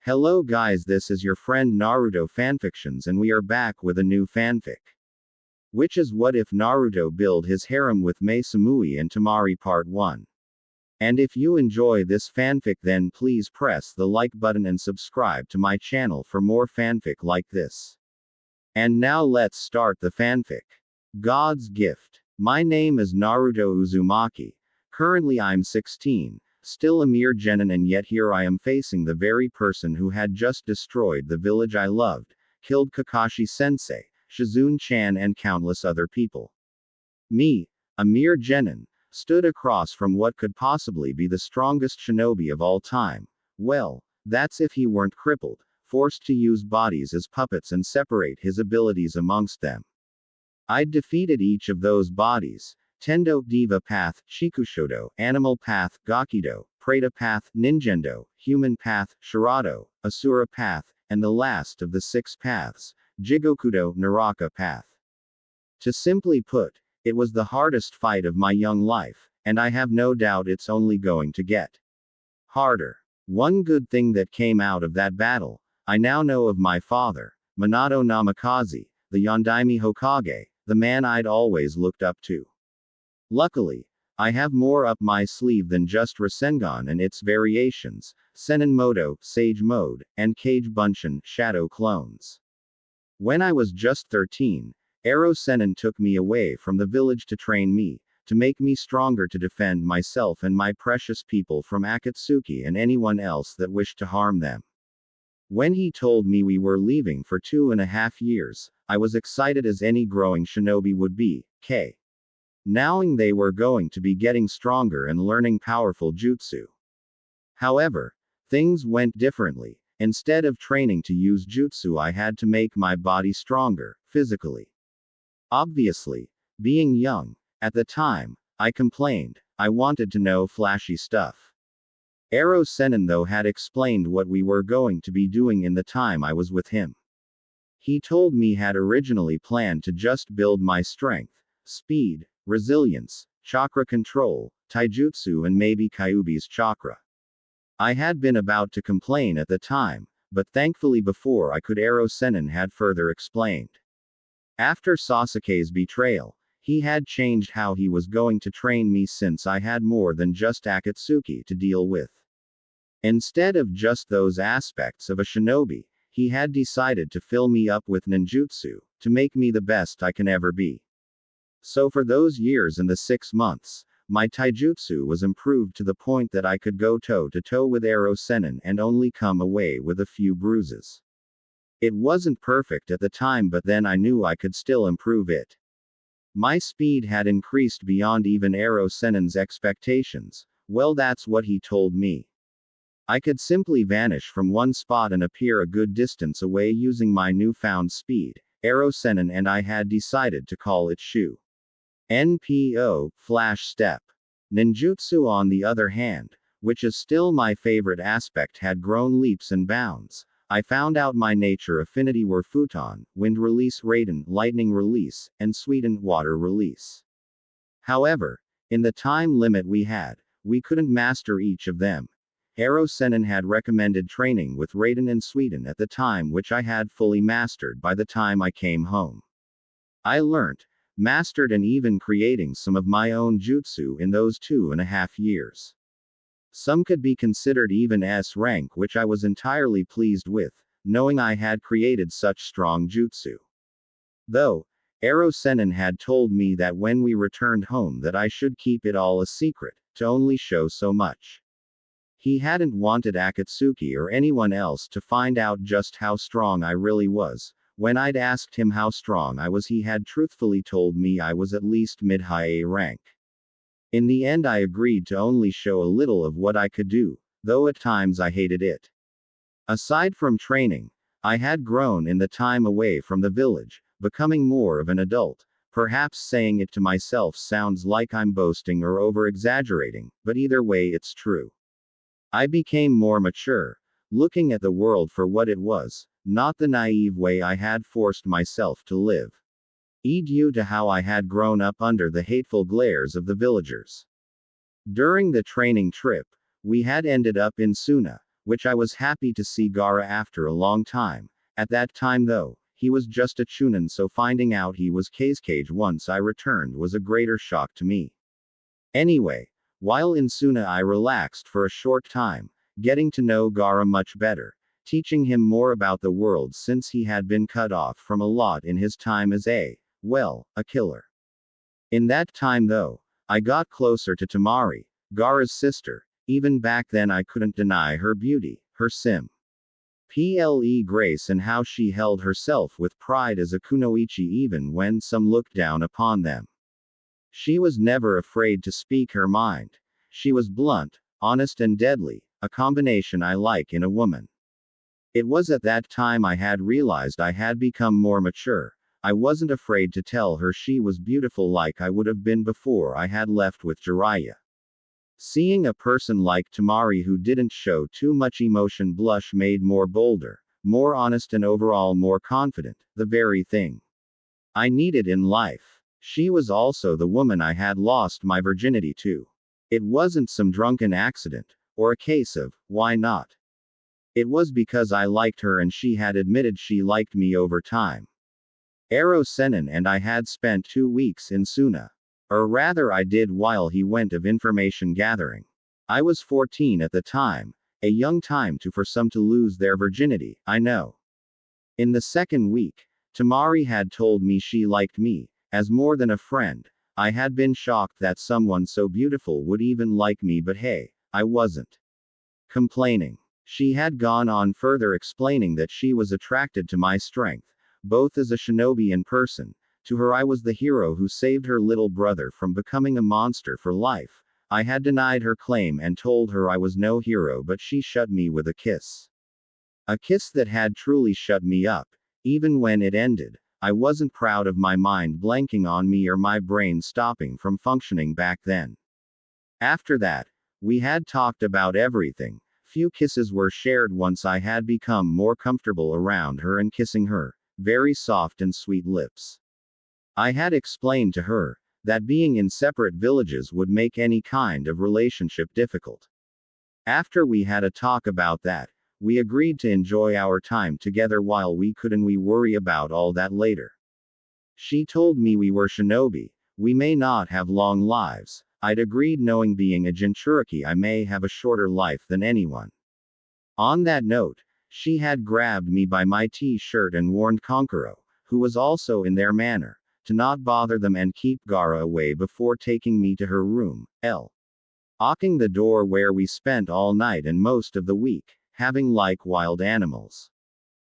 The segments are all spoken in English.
Hello guys, this is your friend Naruto Fanfictions and we are back with a new fanfic. Which is what if Naruto build his harem with Mai Samui and Temari Part 1. And if you enjoy this fanfic then please press the like button and subscribe to my channel for more fanfic like this. And now let's start the fanfic. God's Gift. My name is Naruto Uzumaki. Currently I'm 16. Still a mere genin, and yet here I am facing the very person who had just destroyed the village I loved, killed Kakashi-sensei, Shizune-chan and countless other people. Me, a mere genin, stood across from what could possibly be the strongest shinobi of all time. Well, that's if he weren't crippled, forced to use bodies as puppets and separate his abilities amongst them. I'd defeated each of those bodies. Tendo, Diva Path, Shikushodo, Animal Path, Gakido, Preta Path, Ninjendo, Human Path, Shirato, Asura Path, and the last of the 6 paths, Jigokudo, Naraka Path. To simply put, it was the hardest fight of my young life, and I have no doubt it's only going to get harder. One good thing that came out of that battle, I now know of my father, Minato Namikaze, the Yondaime Hokage, the man I'd always looked up to. Luckily, I have more up my sleeve than just Rasengan and its variations, Senin Moto, Sage Mode, and Kage Bunshin, Shadow Clones. When I was just 13, Ero Senin took me away from the village to train me, to make me stronger to defend myself and my precious people from Akatsuki and anyone else that wished to harm them. When he told me we were leaving for 2.5 years, I was excited as any growing shinobi would be, knowing they were going to be getting stronger and learning powerful jutsu. However, things went differently. Instead of training to use jutsu, I had to make my body stronger, physically. Obviously, being young, at the time, I complained, I wanted to know flashy stuff. Ero Senin though had explained what we were going to be doing in the time I was with him. He told me had originally planned to just build my strength, speed, resilience, chakra control, taijutsu and maybe Kyuubi's chakra. I had been about to complain at the time, but thankfully before I could Ero Senin had further explained. After Sasuke's betrayal, he had changed how he was going to train me since I had more than just Akatsuki to deal with. Instead of just those aspects of a shinobi, he had decided to fill me up with ninjutsu, to make me the best I can ever be. So for those years and the 6 months, my taijutsu was improved to the point that I could go toe-to-toe with Ero Senin and only come away with a few bruises. It wasn't perfect at the time, but then I knew I could still improve it. My speed had increased beyond even Ero Senin's expectations. Well, that's what he told me. I could simply vanish from one spot and appear a good distance away using my newfound speed. Ero Senin and I had decided to call it Shu. NPO, Flash Step. Ninjutsu on the other hand, which is still my favorite aspect, had grown leaps and bounds. I found out my nature affinity were Futon, Wind Release, Raiden, Lightning Release, and Sweeten, Water Release. However, in the time limit we couldn't master each of them. Ero Senin had recommended training with Raiden and Sweeten at the time, which I had fully mastered by the time I came home. I learnt, mastered and even creating some of my own jutsu in those 2.5 years. Some could be considered even S rank, which I was entirely pleased with, knowing I had created such strong jutsu. Though, Ero Senin had told me that when we returned home that I should keep it all a secret, to only show so much. He hadn't wanted Akatsuki or anyone else to find out just how strong I really was. When I'd asked him how strong I was, he had truthfully told me I was at least mid-high A rank. In the end I agreed to only show a little of what I could do, though at times I hated it. Aside from training, I had grown in the time away from the village, becoming more of an adult. Perhaps saying it to myself sounds like I'm boasting or over-exaggerating, but either way it's true. I became more mature, looking at the world for what it was, not the naive way I had forced myself to live. Due to how I had grown up under the hateful glares of the villagers. During the training trip, we had ended up in Suna, which I was happy to see Gaara after a long time. At that time though, he was just a chunin, so finding out he was Kazekage once I returned was a greater shock to me. Anyway, while in Suna I relaxed for a short time, getting to know Gaara much better, teaching him more about the world since he had been cut off from a lot in his time as a killer. In that time though, I got closer to Temari, Gaara's sister. Even back then I couldn't deny her beauty, her ple grace, and how she held herself with pride as a kunoichi even when some looked down upon them. She was never afraid to speak her mind. She was blunt, honest and deadly, a combination I like in a woman. It was at that time I had realized I had become more mature. I wasn't afraid to tell her she was beautiful like I would have been before I had left with Jiraiya. Seeing a person like Temari who didn't show too much emotion blush made more bolder, more honest and overall more confident, the very thing I needed in life. She was also the woman I had lost my virginity to. It wasn't some drunken accident, or a case of, why not? It was because I liked her and she had admitted she liked me over time. Ero Senin and I had spent 2 weeks in Suna. Or rather I did while he went of information gathering. I was 14 at the time, a young time for some to lose their virginity, I know. In the second week, Temari had told me she liked me, as more than a friend. I had been shocked that someone so beautiful would even like me, but hey, I wasn't complaining. She had gone on further explaining that she was attracted to my strength, both as a shinobi and person. To her I was the hero who saved her little brother from becoming a monster for life. I had denied her claim and told her I was no hero, but she shut me with a kiss. A kiss that had truly shut me up. Even when it ended, I wasn't proud of my mind blanking on me or my brain stopping from functioning back then. After that, we had talked about everything. Few kisses were shared once I had become more comfortable around her and kissing her very soft and sweet lips. I had explained to her that being in separate villages would make any kind of relationship difficult. After we had a talk about that, we agreed to enjoy our time together while we could, and we worry about all that later. She told me we were shinobi, we may not have long lives. I'd agreed, knowing being a Jinchuriki I may have a shorter life than anyone. On that note, she had grabbed me by my t-shirt and warned Konkuro, who was also in their manner, to not bother them and keep Gaara away before taking me to her room, locking the door where we spent all night and most of the week, having like wild animals.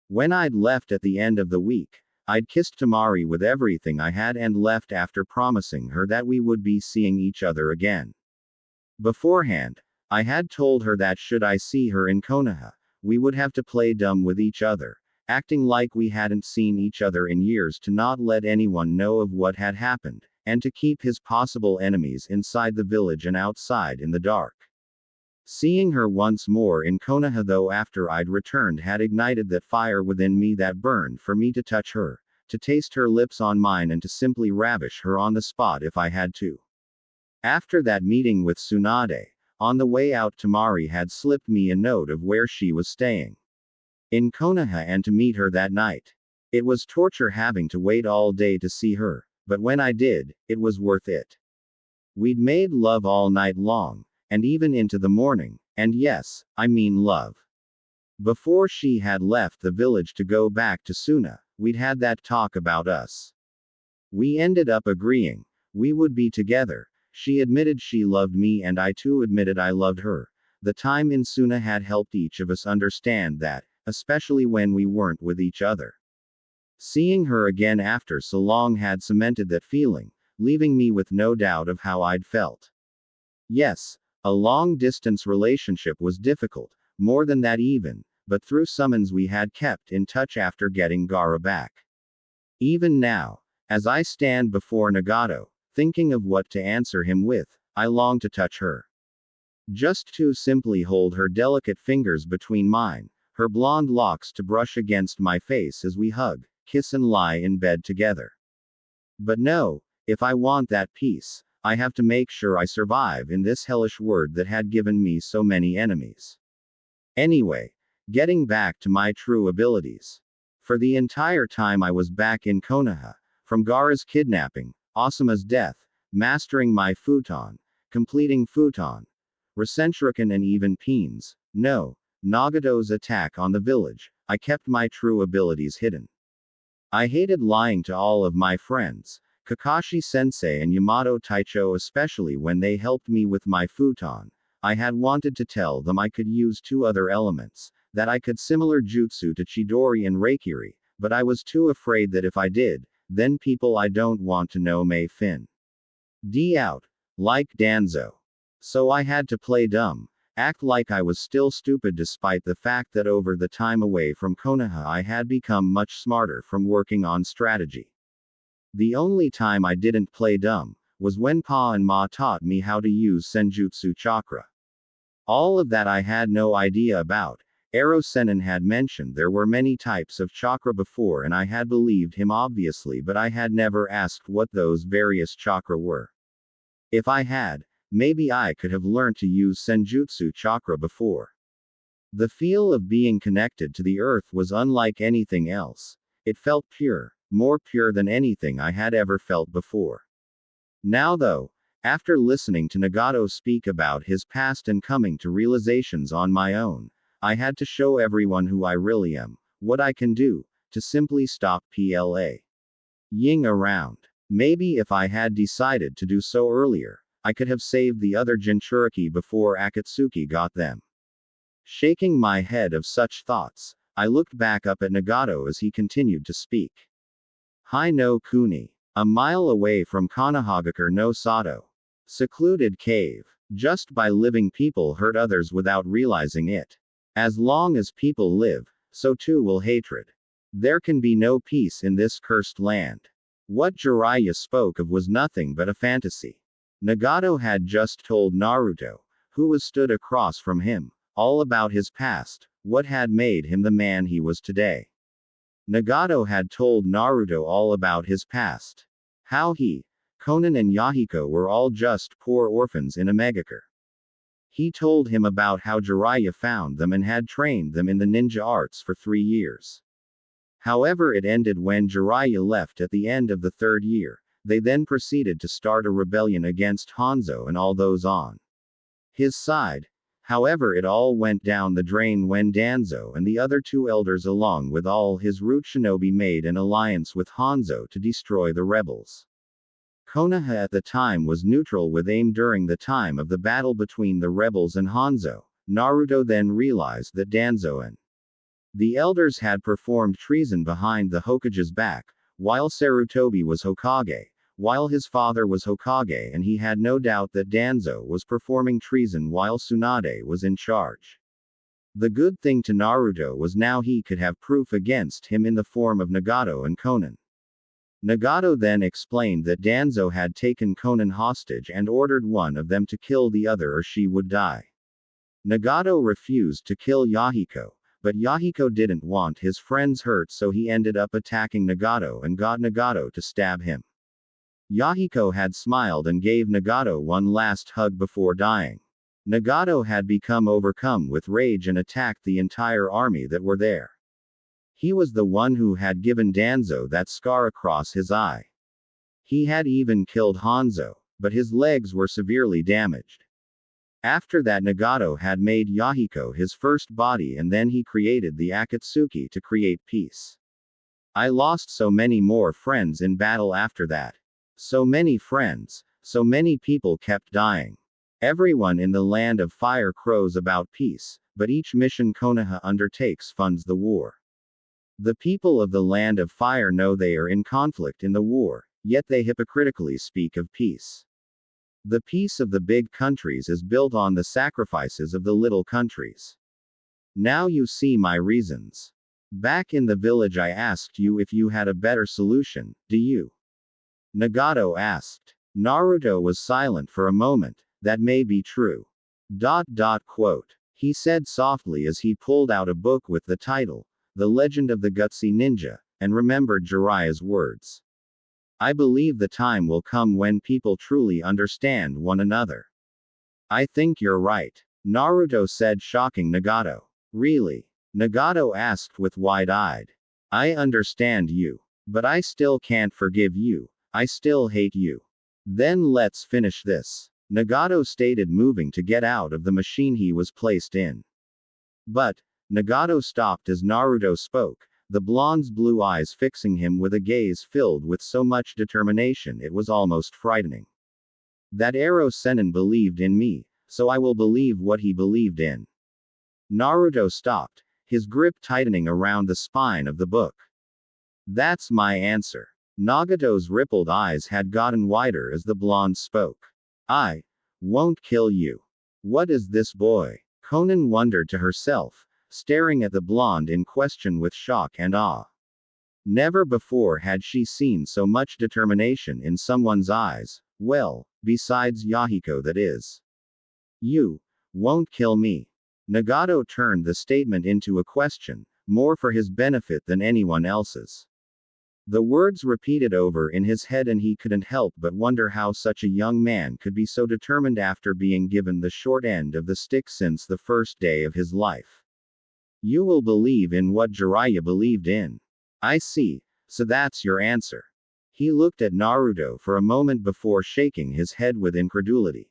When I'd left at the end of the week, I'd kissed Temari with everything I had and left after promising her that we would be seeing each other again. Beforehand, I had told her that should I see her in Konoha, we would have to play dumb with each other, acting like we hadn't seen each other in years, to not let anyone know of what had happened, and to keep his possible enemies inside the village and outside in the dark. Seeing her once more in Konoha though after I'd returned had ignited that fire within me that burned for me to touch her, to taste her lips on mine and to simply ravish her on the spot if I had to. After that meeting with Tsunade, on the way out Temari had slipped me a note of where she was staying in Konoha and to meet her that night. It was torture having to wait all day to see her, but when I did, it was worth it. We'd made love all night long, and even into the morning, and yes, I mean love. Before she had left the village to go back to Suna, we'd had that talk about us. We ended up agreeing we would be together. She admitted she loved me and I too admitted I loved her. The time in Suna had helped each of us understand that, especially when we weren't with each other. Seeing her again after so long had cemented that feeling, leaving me with no doubt of how I'd felt. Yes, a long-distance relationship was difficult, more than that even, but through summons we had kept in touch after getting Gaara back. Even now, as I stand before Nagato, thinking of what to answer him with, I long to touch her. Just to simply hold her delicate fingers between mine, her blonde locks to brush against my face as we hug, kiss and lie in bed together. But no, if I want that peace, I have to make sure I survive in this hellish world that had given me so many enemies. Anyway, getting back to my true abilities. For the entire time I was back in Konoha, from Gaara's kidnapping, Asuma's death, mastering my futon, completing futon, Rasenshuriken and even Peens, no, Nagato's attack on the village, I kept my true abilities hidden. I hated lying to all of my friends, Kakashi Sensei and Yamato Taicho, especially when they helped me with my futon. I had wanted to tell them I could use two other elements, that I could similar jutsu to Chidori and Reikiri, but I was too afraid that if I did, then people I don't want to know may fin D out, like Danzo. So I had to play dumb, act like I was still stupid despite the fact that over the time away from Konoha I had become much smarter from working on strategy. The only time I didn't play dumb was when Pa and Ma taught me how to use Senjutsu chakra. All of that I had no idea about. Ero Sennin had mentioned there were many types of chakra before and I had believed him obviously, but I had never asked what those various chakra were. If I had, maybe I could have learned to use Senjutsu chakra before. The feel of being connected to the earth was unlike anything else. It felt pure, more pure than anything I had ever felt before. Now though, after listening to Nagato speak about his past and coming to realizations on my own, I had to show everyone who I really am, what I can do, to simply stop PLA Ying around. Maybe if I had decided to do so earlier, I could have saved the other Jinchuriki before Akatsuki got them. Shaking my head of such thoughts, I looked back up at Nagato as he continued to speak. Hai no Kuni. A mile away from Konohagakure no Sato. Secluded cave. Just by living people hurt others without realizing it. As long as people live, so too will hatred. There can be no peace in this cursed land. What Jiraiya spoke of was nothing but a fantasy. Nagato had just told Naruto, who was stood across from him, all about his past, what had made him the man he was today. Nagato had told Naruto all about his past. How he, Konan and Yahiko were all just poor orphans in a megacure. He told him about how Jiraiya found them and had trained them in the ninja arts for 3 years. However, it ended when Jiraiya left at the end of the 3rd year. They then proceeded to start a rebellion against Hanzo and all those on his side. However, it all went down the drain when Danzo and the other 2 elders along with all his root shinobi made an alliance with Hanzo to destroy the rebels. Konoha at the time was neutral with aim during the time of the battle between the rebels and Hanzo. Naruto then realized that Danzo and the elders had performed treason behind the Hokage's back, while Sarutobi was Hokage, while his father was Hokage, and he had no doubt that Danzo was performing treason while Tsunade was in charge. The good thing to Naruto was now he could have proof against him in the form of Nagato and Konan. Nagato then explained that Danzo had taken Konan hostage and ordered one of them to kill the other or she would die. Nagato refused to kill Yahiko, but Yahiko didn't want his friends hurt, so he ended up attacking Nagato and got Nagato to stab him. Yahiko had smiled and gave Nagato one last hug before dying. Nagato had become overcome with rage and attacked the entire army that were there. He was the one who had given Danzo that scar across his eye. He had even killed Hanzo, but his legs were severely damaged. After that, Nagato had made Yahiko his first body and then he created the Akatsuki to create peace. I lost so many more friends in battle after that. So many friends, so many people kept dying. Everyone in the land of fire crows about peace, but each mission Konoha undertakes funds the war. The people of the land of fire know they are in conflict in the war, yet they hypocritically speak of peace. The peace of the big countries is built on the sacrifices of the little countries. Now you see my reasons. Back in the village I asked you if you had a better solution, do you? Nagato asked. Naruto was silent for a moment. That may be true. Quote. He said softly as he pulled out a book with the title, The Legend of the Gutsy Ninja, and remembered Jiraiya's words. I believe the time will come when people truly understand one another. I think you're right. Naruto said, shocking Nagato. Really? Nagato asked with wide-eyed. I understand you. But I still can't forgive you. I still hate you. Then let's finish this. Nagato stated, moving to get out of the machine he was placed in. But, Nagato stopped as Naruto spoke, the blonde's blue eyes fixing him with a gaze filled with so much determination it was almost frightening. That Ero Sennin believed in me, so I will believe what he believed in. Naruto stopped, his grip tightening around the spine of the book. That's my answer. Nagato's rippled eyes had gotten wider as the blonde spoke. I won't kill you. What is this boy? Conan wondered to herself, staring at the blonde in question with shock and awe. Never before had she seen so much determination in someone's eyes, well, besides Yahiko, that is. You won't kill me. Nagato turned the statement into a question, more for his benefit than anyone else's. The words repeated over in his head, and he couldn't help but wonder how such a young man could be so determined after being given the short end of the stick since the first day of his life. You will believe in what Jiraiya believed in. I see, so that's your answer. He looked at Naruto for a moment before shaking his head with incredulity.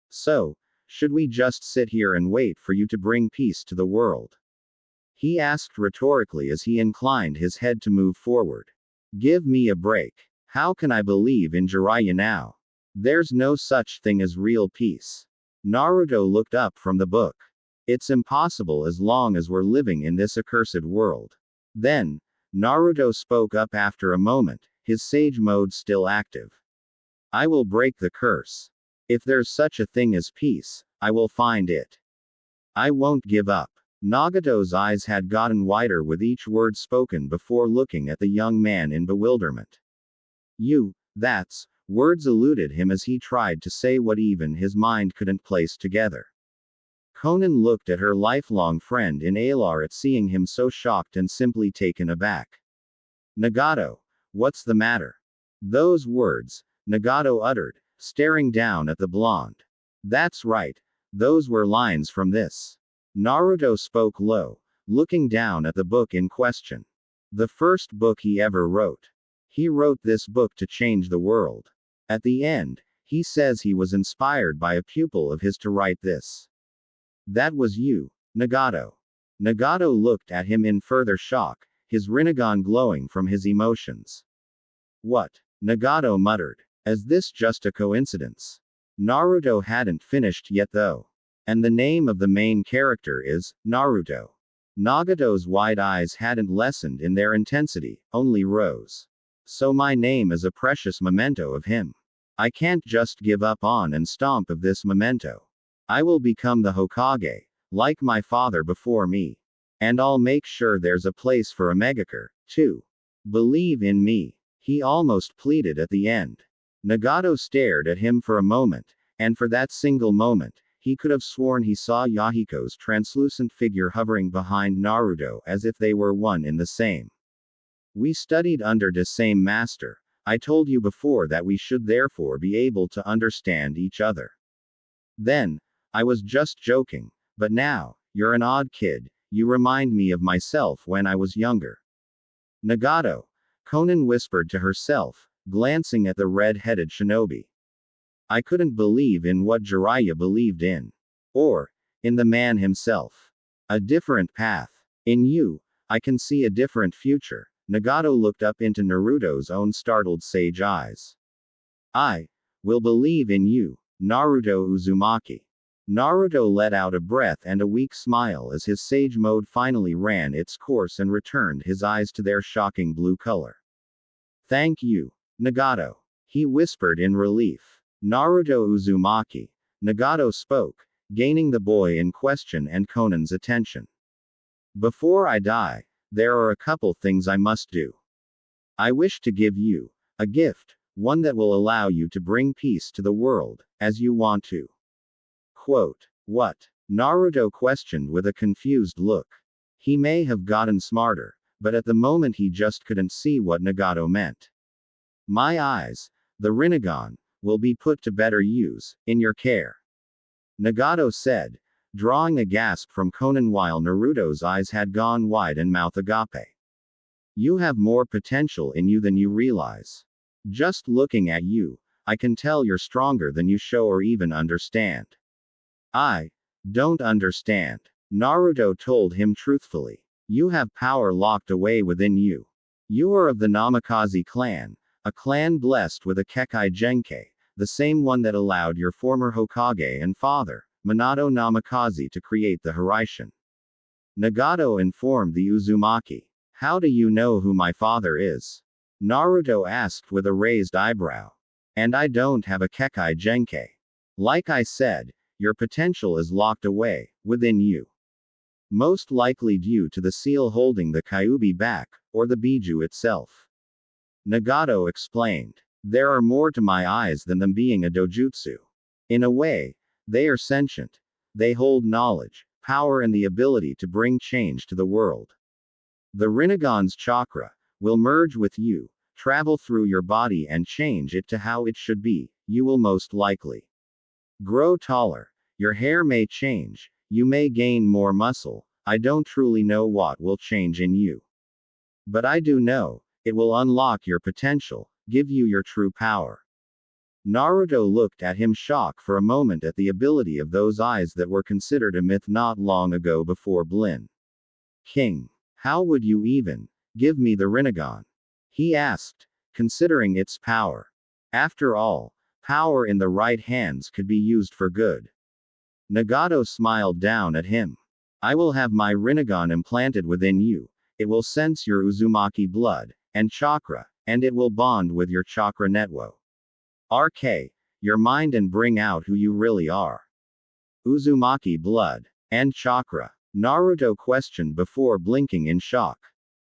So, should we just sit here and wait for you to bring peace to the world? He asked rhetorically as he inclined his head to move forward. Give me a break. How can I believe in Jiraiya now? There's no such thing as real peace. Naruto looked up from the book. It's impossible as long as we're living in this accursed world. Then, Naruto spoke up after a moment, his sage mode still active. I will break the curse. If there's such a thing as peace, I will find it. I won't give up. Nagato's eyes had gotten wider with each word spoken before looking at the young man in bewilderment. That's, words eluded him as he tried to say what even his mind couldn't place together. Conan looked at her lifelong friend in alarm at seeing him so shocked and simply taken aback. Nagato, what's the matter? Those words, Nagato uttered, staring down at the blonde. That's right, those were lines from this. Naruto spoke low, looking down at the book in question. The first book he ever wrote. He wrote this book to change the world. At the end, he says he was inspired by a pupil of his to write this. That was you, Nagato. Nagato looked at him in further shock, his Rinnegan glowing from his emotions. What? Nagato muttered. Is this just a coincidence? Naruto hadn't finished yet though. And the name of the main character is Naruto. Nagato's wide eyes hadn't lessened in their intensity, only rose. So my name is a precious memento of him. I can't just give up on and stomp of this memento. I will become the Hokage, like my father before me. And I'll make sure there's a place for a Megakure, too. Believe in me. He almost pleaded at the end. Nagato stared at him for a moment, and for that single moment, he could have sworn he saw Yahiko's translucent figure hovering behind Naruto as if they were one in the same. We studied under the same master. I told you before that we should therefore be able to understand each other. Then, I was just joking, but now, you're an odd kid, you remind me of myself when I was younger. Nagato, Conan whispered to herself, glancing at the red-headed shinobi. I couldn't believe in what Jiraiya believed in. Or, in the man himself. A different path. In you, I can see a different future. Nagato looked up into Naruto's own startled sage eyes. I will believe in you, Naruto Uzumaki. Naruto let out a breath and a weak smile as his sage mode finally ran its course and returned his eyes to their shocking blue color. Thank you, Nagato. He whispered in relief. Naruto Uzumaki. Nagato spoke, gaining the boy in question and Conan's attention. Before I die, there are a couple things I must do. I wish to give you a gift, one that will allow you to bring peace to the world, as you want to. Quote. What? Naruto questioned with a confused look. He may have gotten smarter, but at the moment he just couldn't see what Nagato meant. My eyes, the Rinnegan, will be put to better use, in your care. Nagato said, drawing a gasp from Conan while Naruto's eyes had gone wide and mouth agape. You have more potential in you than you realize. Just looking at you, I can tell you're stronger than you show or even understand. I don't understand, Naruto told him truthfully. You have power locked away within you. You are of the Namikaze clan, a clan blessed with a Kekkei Genkai, the same one that allowed your former Hokage and father, Minato Namikaze, to create the Hiraishin. Nagato informed the Uzumaki. How do you know who my father is? Naruto asked with a raised eyebrow. And I don't have a Kekkei Genkai. Like I said, your potential is locked away, within you. Most likely due to the seal holding the Kyuubi back, or the Biju itself. Nagato explained. There are more to my eyes than them being a dojutsu. In a way, they are sentient. They hold knowledge, power, and the ability to bring change to the world. The Rinnegan's chakra will merge with you, travel through your body and change it to how it should be. You will most likely grow taller. Your hair may change. You may gain more muscle. I don't truly know what will change in you. But I do know, it will unlock your potential, give you your true power. Naruto looked at him shocked for a moment at the ability of those eyes that were considered a myth not long ago before Blin. King, how would you even give me the Rinnegan? He asked, considering its power. After all, power in the right hands could be used for good. Nagato smiled down at him. I will have my Rinnegan implanted within you. It will sense your Uzumaki blood and chakra, and it will bond with your chakra netwo. RK, your mind, and bring out who you really are. Uzumaki blood and chakra? Naruto questioned before blinking in shock.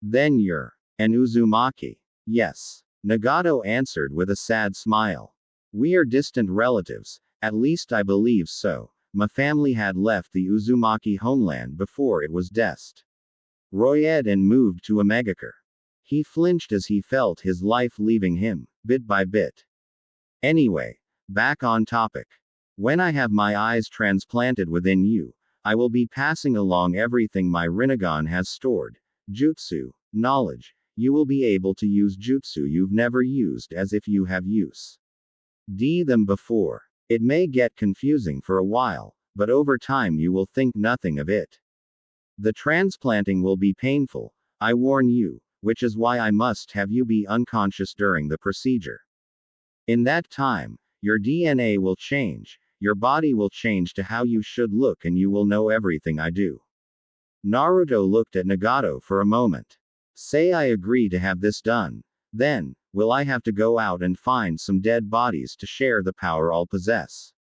Then you're an Uzumaki? Yes. Nagato answered with a sad smile. We are distant relatives, at least I believe so. My family had left the Uzumaki homeland before it was destroyed and moved to Omegakure. He flinched as he felt his life leaving him, bit by bit. Anyway, back on topic. When I have my eyes transplanted within you, I will be passing along everything my Rinnegan has stored. Jutsu, knowledge. You will be able to use jutsu you've never used as if you have used them before. It may get confusing for a while, but over time you will think nothing of it. The transplanting will be painful, I warn you, which is why I must have you be unconscious during the procedure. In that time, your DNA will change, your body will change to how you should look, and you will know everything I do. Naruto looked at Nagato for a moment. Say I agree to have this done. Then, will I have to go out and find some dead bodies to share the power I'll possess?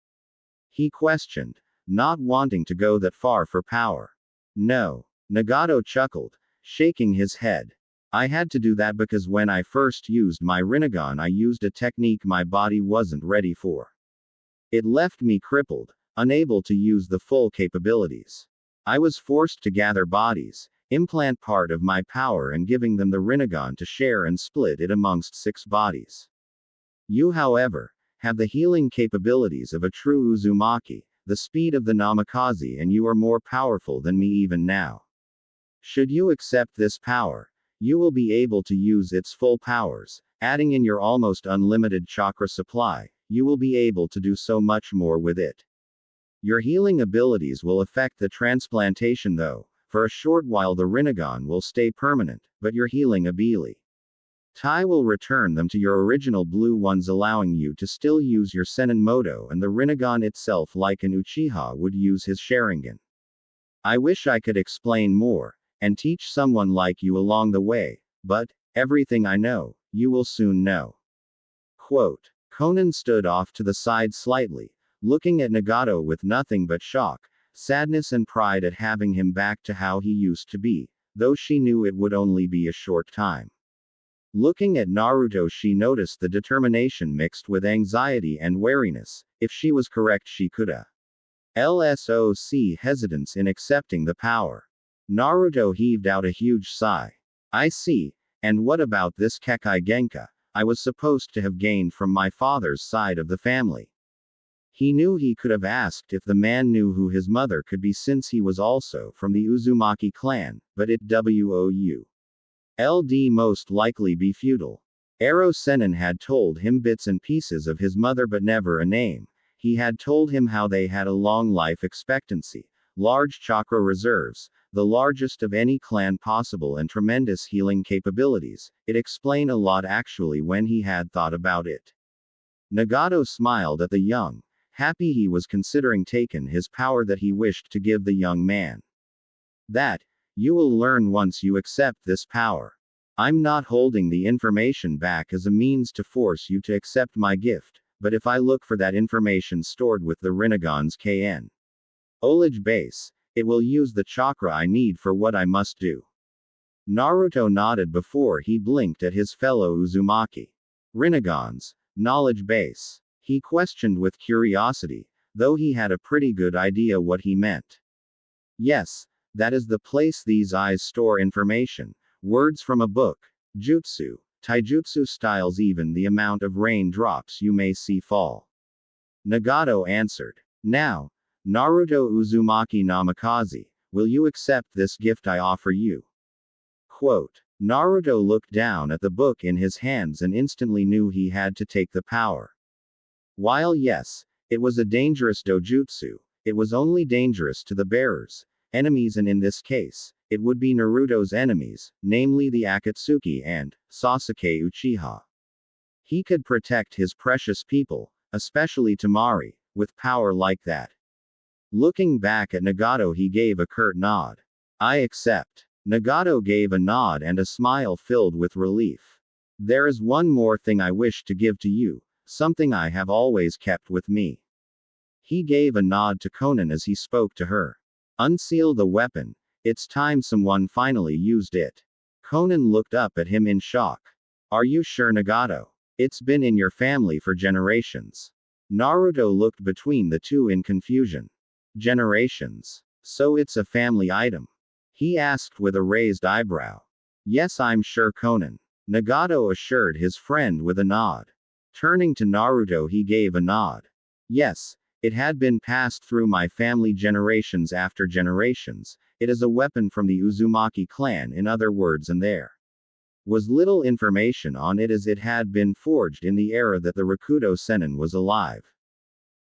He questioned, not wanting to go that far for power. No. Nagato chuckled, shaking his head. I had to do that because when I first used my Rinnegan I used a technique my body wasn't ready for. It left me crippled, unable to use the full capabilities. I was forced to gather bodies, implant part of my power and giving them the Rinnegan to share and split it amongst 6 bodies. You, however, have the healing capabilities of a true Uzumaki, the speed of the Namikaze, and you are more powerful than me even now. Should you accept this power, you will be able to use its full powers, adding in your almost unlimited chakra supply. You will be able to do so much more with it. Your healing abilities will affect the transplantation though. For a short while the Rinnegan will stay permanent, but your healing ability will return them to your original blue ones, allowing you to still use your Sennin-moto and the Rinnegan itself like an Uchiha would use his Sharingan. I wish I could explain more, and teach someone like you along the way, but everything I know, you will soon know. Quote. Conan stood off to the side slightly, looking at Nagato with nothing but shock, sadness and pride at having him back to how he used to be, though she knew it would only be a short time. Looking at Naruto, she noticed the determination mixed with anxiety and wariness. If she was correct, she could LSOC hesitance in accepting the power. Naruto heaved out a huge sigh. I see, and what about this Kekkei Genkai I was supposed to have gained from my father's side of the family? He knew he could have asked if the man knew who his mother could be since he was also from the Uzumaki clan, but it would most likely be futile. Ero Sennin had told him bits and pieces of his mother but never a name. He had told him how they had a long life expectancy, large chakra reserves, the largest of any clan possible, and tremendous healing capabilities. It explained a lot actually when he had thought about it. Nagato smiled at the young, happy he was considering taking his power that he wished to give the young man. That, you will learn once you accept this power. I'm not holding the information back as a means to force you to accept my gift, but if I look for that information stored with the Rinnegan's KN Olage base, it will use the chakra I need for what I must do. Naruto nodded before he blinked at his fellow Uzumaki. Rinnegan's knowledge base. He questioned with curiosity, though he had a pretty good idea what he meant. Yes, that is the place these eyes store information. Words from a book, jutsu, taijutsu styles, even the amount of raindrops you may see fall. Nagato answered. Now, Naruto Uzumaki Namikaze, will you accept this gift I offer you? Quote. Naruto looked down at the book in his hands and instantly knew he had to take the power. While yes, it was a dangerous dojutsu, it was only dangerous to the bearers, enemies, and in this case, it would be Naruto's enemies, namely the Akatsuki and Sasuke Uchiha. He could protect his precious people, especially Temari, with power like that. Looking back at Nagato, he gave a curt nod. I accept. Nagato gave a nod and a smile filled with relief. There is one more thing I wish to give to you, something I have always kept with me. He gave a nod to Konan as he spoke to her. Unseal the weapon. It's time someone finally used it. Konan looked up at him in shock. Are you sure, Nagato? It's been in your family for generations. Naruto looked between the two in confusion. Generations. So it's a family item? He asked with a raised eyebrow. Yes, I'm sure, Konan. Nagato assured his friend with a nod. Turning to Naruto, he gave a nod. Yes, it had been passed through my family generations after generations. It is a weapon from the Uzumaki clan, in other words, and there was little information on it as it had been forged in the era that the Rakuto Sennin was alive.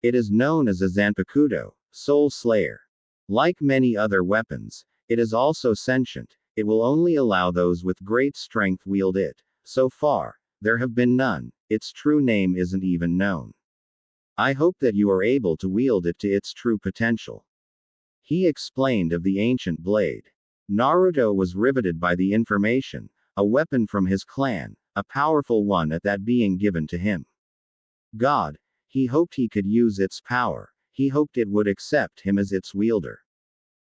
It is known as a Zanpakuto, Soul Slayer. Like many other weapons, it is also sentient. It will only allow those with great strength wield it. So far, there have been none. Its true name isn't even known. I hope that you are able to wield it to its true potential. He explained of the ancient blade. Naruto was riveted by the information, a weapon from his clan, a powerful one at that, being given to him. God, he hoped he could use its power, he hoped it would accept him as its wielder.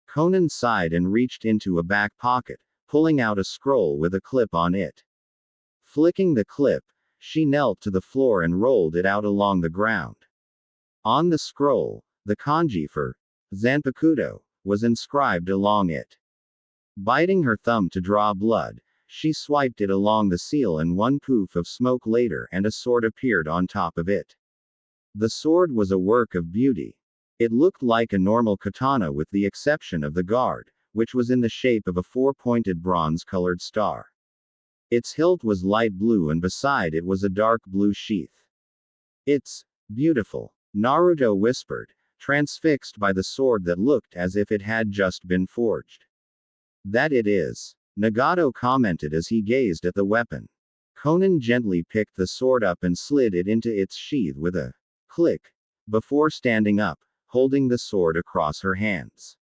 Konan sighed and reached into a back pocket, pulling out a scroll with a clip on it. Flicking the clip, she knelt to the floor and rolled it out along the ground. On the scroll, the kanji for Zanpakuto was inscribed along it. Biting her thumb to draw blood, she swiped it along the seal, and one poof of smoke later and a sword appeared on top of it. The sword was a work of beauty. It looked like a normal katana with the exception of the guard, which was in the shape of a four-pointed bronze-colored star. Its hilt was light blue and beside it was a dark blue sheath. It's beautiful, Naruto whispered, transfixed by the sword that looked as if it had just been forged. That it is, Nagato commented as he gazed at the weapon. Konan gently picked the sword up and slid it into its sheath with a click, before standing up, holding the sword across her hands.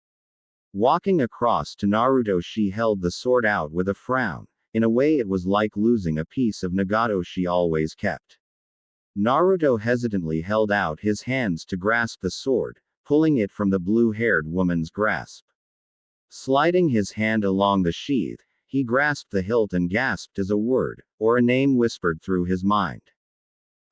Walking across to Naruto, she held the sword out with a frown. In a way, it was like losing a piece of Nagato she always kept. Naruto hesitantly held out his hands to grasp the sword, pulling it from the blue-haired woman's grasp. Sliding his hand along the sheath, he grasped the hilt and gasped as a word, or a name whispered through his mind.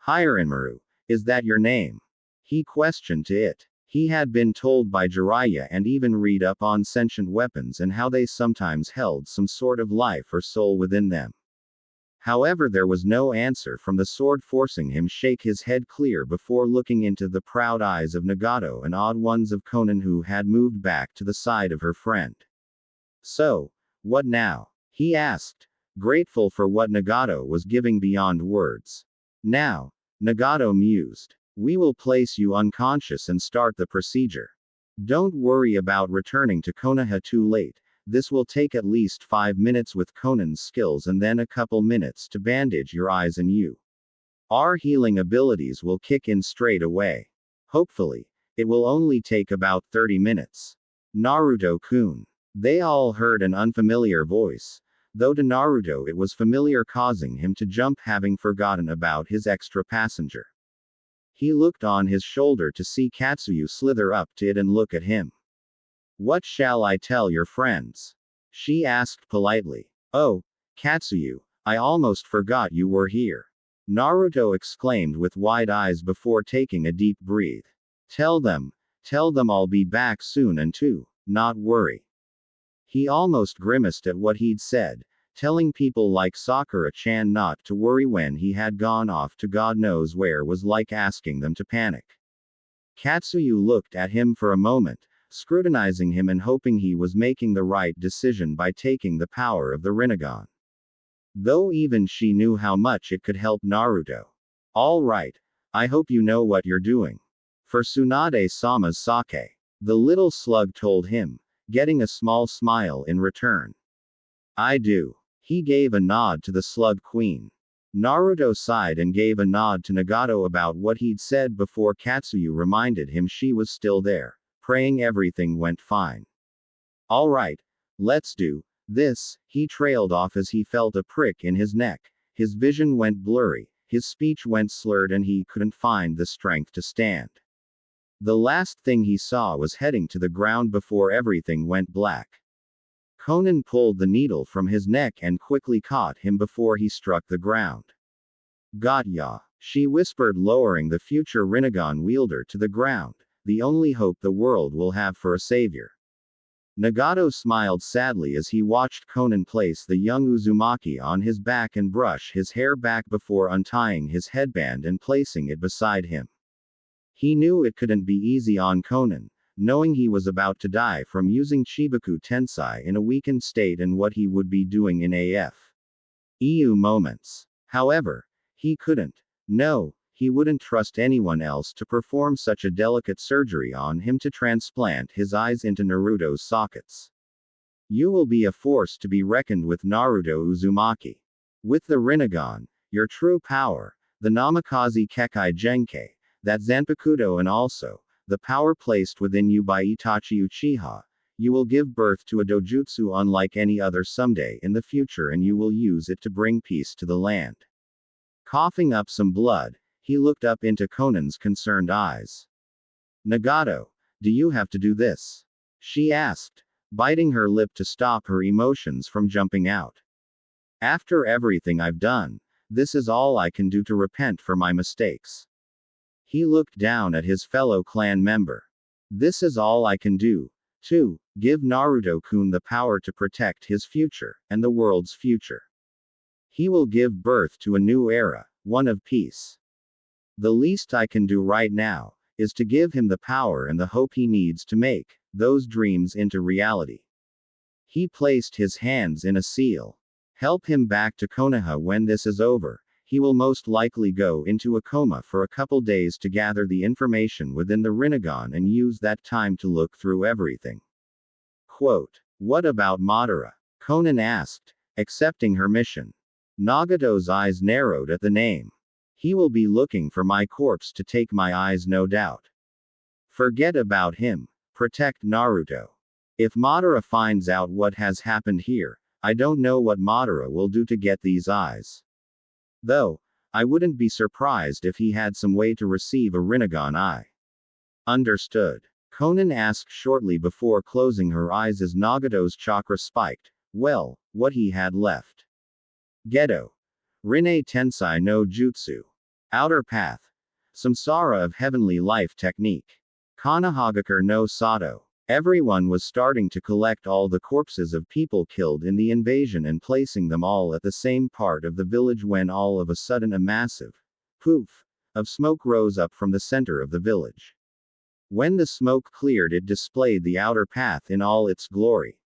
Hirenmaru, is that your name? He questioned to it. He had been told by Jiraiya and even read up on sentient weapons and how they sometimes held some sort of life or soul within them. However, there was no answer from the sword, forcing him shake his head clear before looking into the proud eyes of Nagato and odd ones of Konan, who had moved back to the side of her friend. So, what now? He asked, grateful for what Nagato was giving beyond words. Now, Nagato mused. We will place you unconscious and start the procedure. Don't worry about returning to Konoha too late. This will take at least 5 minutes with Conan's skills and then a couple minutes to bandage your eyes, and our healing abilities will kick in straight away. Hopefully, it will only take about 30 minutes. Naruto-kun. They all heard an unfamiliar voice, though to Naruto it was familiar, causing him to jump, having forgotten about his extra passenger. He looked on his shoulder to see Katsuyu slither up to it and look at him. What shall I tell your friends? She asked politely. Oh, Katsuyu, I almost forgot you were here. Naruto exclaimed with wide eyes before taking a deep breath. Tell them I'll be back soon and to not worry. He almost grimaced at what he'd said, telling people like Sakura-chan not to worry when he had gone off to God knows where was like asking them to panic. Katsuyu looked at him for a moment, scrutinizing him and hoping he was making the right decision by taking the power of the Rinnegan. Though even she knew how much it could help Naruto. All right, I hope you know what you're doing. For Tsunade-sama's sake. The little slug told him, getting a small smile in return. I do. He gave a nod to the slug queen. Naruto sighed and gave a nod to Nagato about what he'd said before. Katsuyu reminded him she was still there, praying everything went fine. All right, let's do this. He trailed off as he felt a prick in his neck. His vision went blurry, his speech went slurred, and he couldn't find the strength to stand. The last thing he saw was heading to the ground before everything went black. Conan pulled the needle from his neck and quickly caught him before he struck the ground. Got ya, she whispered, lowering the future Rinnegan wielder to the ground, the only hope the world will have for a savior. Nagato smiled sadly as he watched Conan place the young Uzumaki on his back and brush his hair back before untying his headband and placing it beside him. He knew it couldn't be easy on Conan, knowing he was about to die from using Chibaku Tensei in a weakened state and what he would be doing in EU moments. However, he couldn't. No, he wouldn't trust anyone else to perform such a delicate surgery on him to transplant his eyes into Naruto's sockets. You will be a force to be reckoned with, Naruto Uzumaki. With the Rinnegan, your true power, the Namikaze Kekkei Genkei, that Zanpakuto, and also the power placed within you by Itachi Uchiha, you will give birth to a dojutsu unlike any other someday in the future, and you will use it to bring peace to the land. Coughing up some blood, he looked up into Conan's concerned eyes. Nagato, do you have to do this? She asked, biting her lip to stop her emotions from jumping out. After everything I've done, this is all I can do to repent for my mistakes. He looked down at his fellow clan member. This is all I can do, to give Naruto-kun the power to protect his future, and the world's future. He will give birth to a new era, one of peace. The least I can do right now, is to give him the power and the hope he needs to make those dreams into reality. He placed his hands in a seal. Help him back to Konoha when this is over. He will most likely go into a coma for a couple days to gather the information within the Rinnegan and use that time to look through everything. Quote, what about Madara? Conan asked, accepting her mission. Nagato's eyes narrowed at the name. He will be looking for my corpse to take my eyes, no doubt. Forget about him. Protect Naruto. If Madara finds out what has happened here, I don't know what Madara will do to get these eyes. Though, I wouldn't be surprised if he had some way to receive a Rinnegan eye. Understood. Conan asked shortly before closing her eyes as Nagato's chakra spiked. Well, what he had left. Geto. Rinne Tensei no Jutsu. Outer Path. Samsara of Heavenly Life Technique. Kanahagakure no Sato. Everyone was starting to collect all the corpses of people killed in the invasion and placing them all at the same part of the village when all of a sudden a massive poof of smoke rose up from the center of the village. When the smoke cleared, it displayed the outer path in all its glory.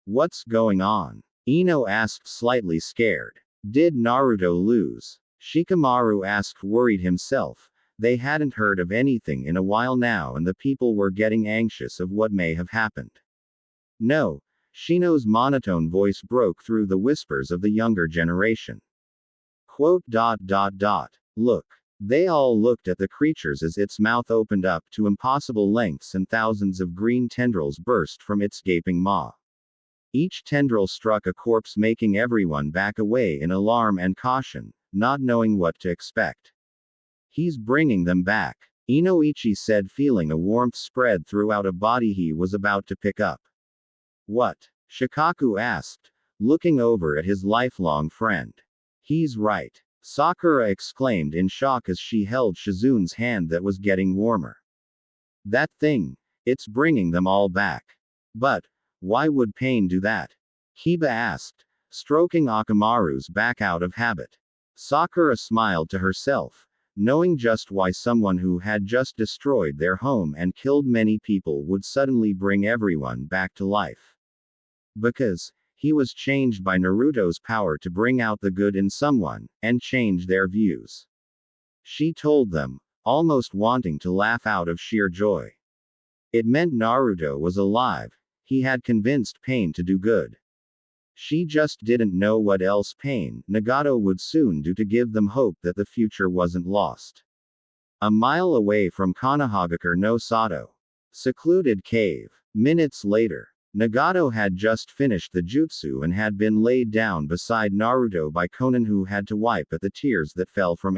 What's going on? Ino asked, slightly scared. Did Naruto lose? Shikamaru asked, worried himself. They hadn't heard of anything in a while now and the people were getting anxious of what may have happened. No. Shino's monotone voice broke through the whispers of the younger generation. Quote. Look. They all looked at the creatures as its mouth opened up to impossible lengths and thousands of green tendrils burst from its gaping maw. Each tendril struck a corpse, making everyone back away in alarm and caution, not knowing what to expect. He's bringing them back, Inoichi said, feeling a warmth spread throughout a body he was about to pick up. What? Shikaku asked, looking over at his lifelong friend. He's right, Sakura exclaimed in shock as she held Shizun's hand that was getting warmer. That thing, it's bringing them all back. But, why would Pain do that? Kiba asked, stroking Akamaru's back out of habit. Sakura smiled to herself, knowing just why someone who had just destroyed their home and killed many people would suddenly bring everyone back to life. Because he was changed by Naruto's power to bring out the good in someone, and change their views. She told them, almost wanting to laugh out of sheer joy. It meant Naruto was alive. He had convinced Pain to do good. She just didn't know what else Pain, Nagato, would soon do to give them hope that the future wasn't lost. A mile away from Konohagakure no Sato. Secluded cave. Minutes later. Nagato had just finished the jutsu and had been laid down beside Naruto by Konan, who had to wipe at the tears that fell from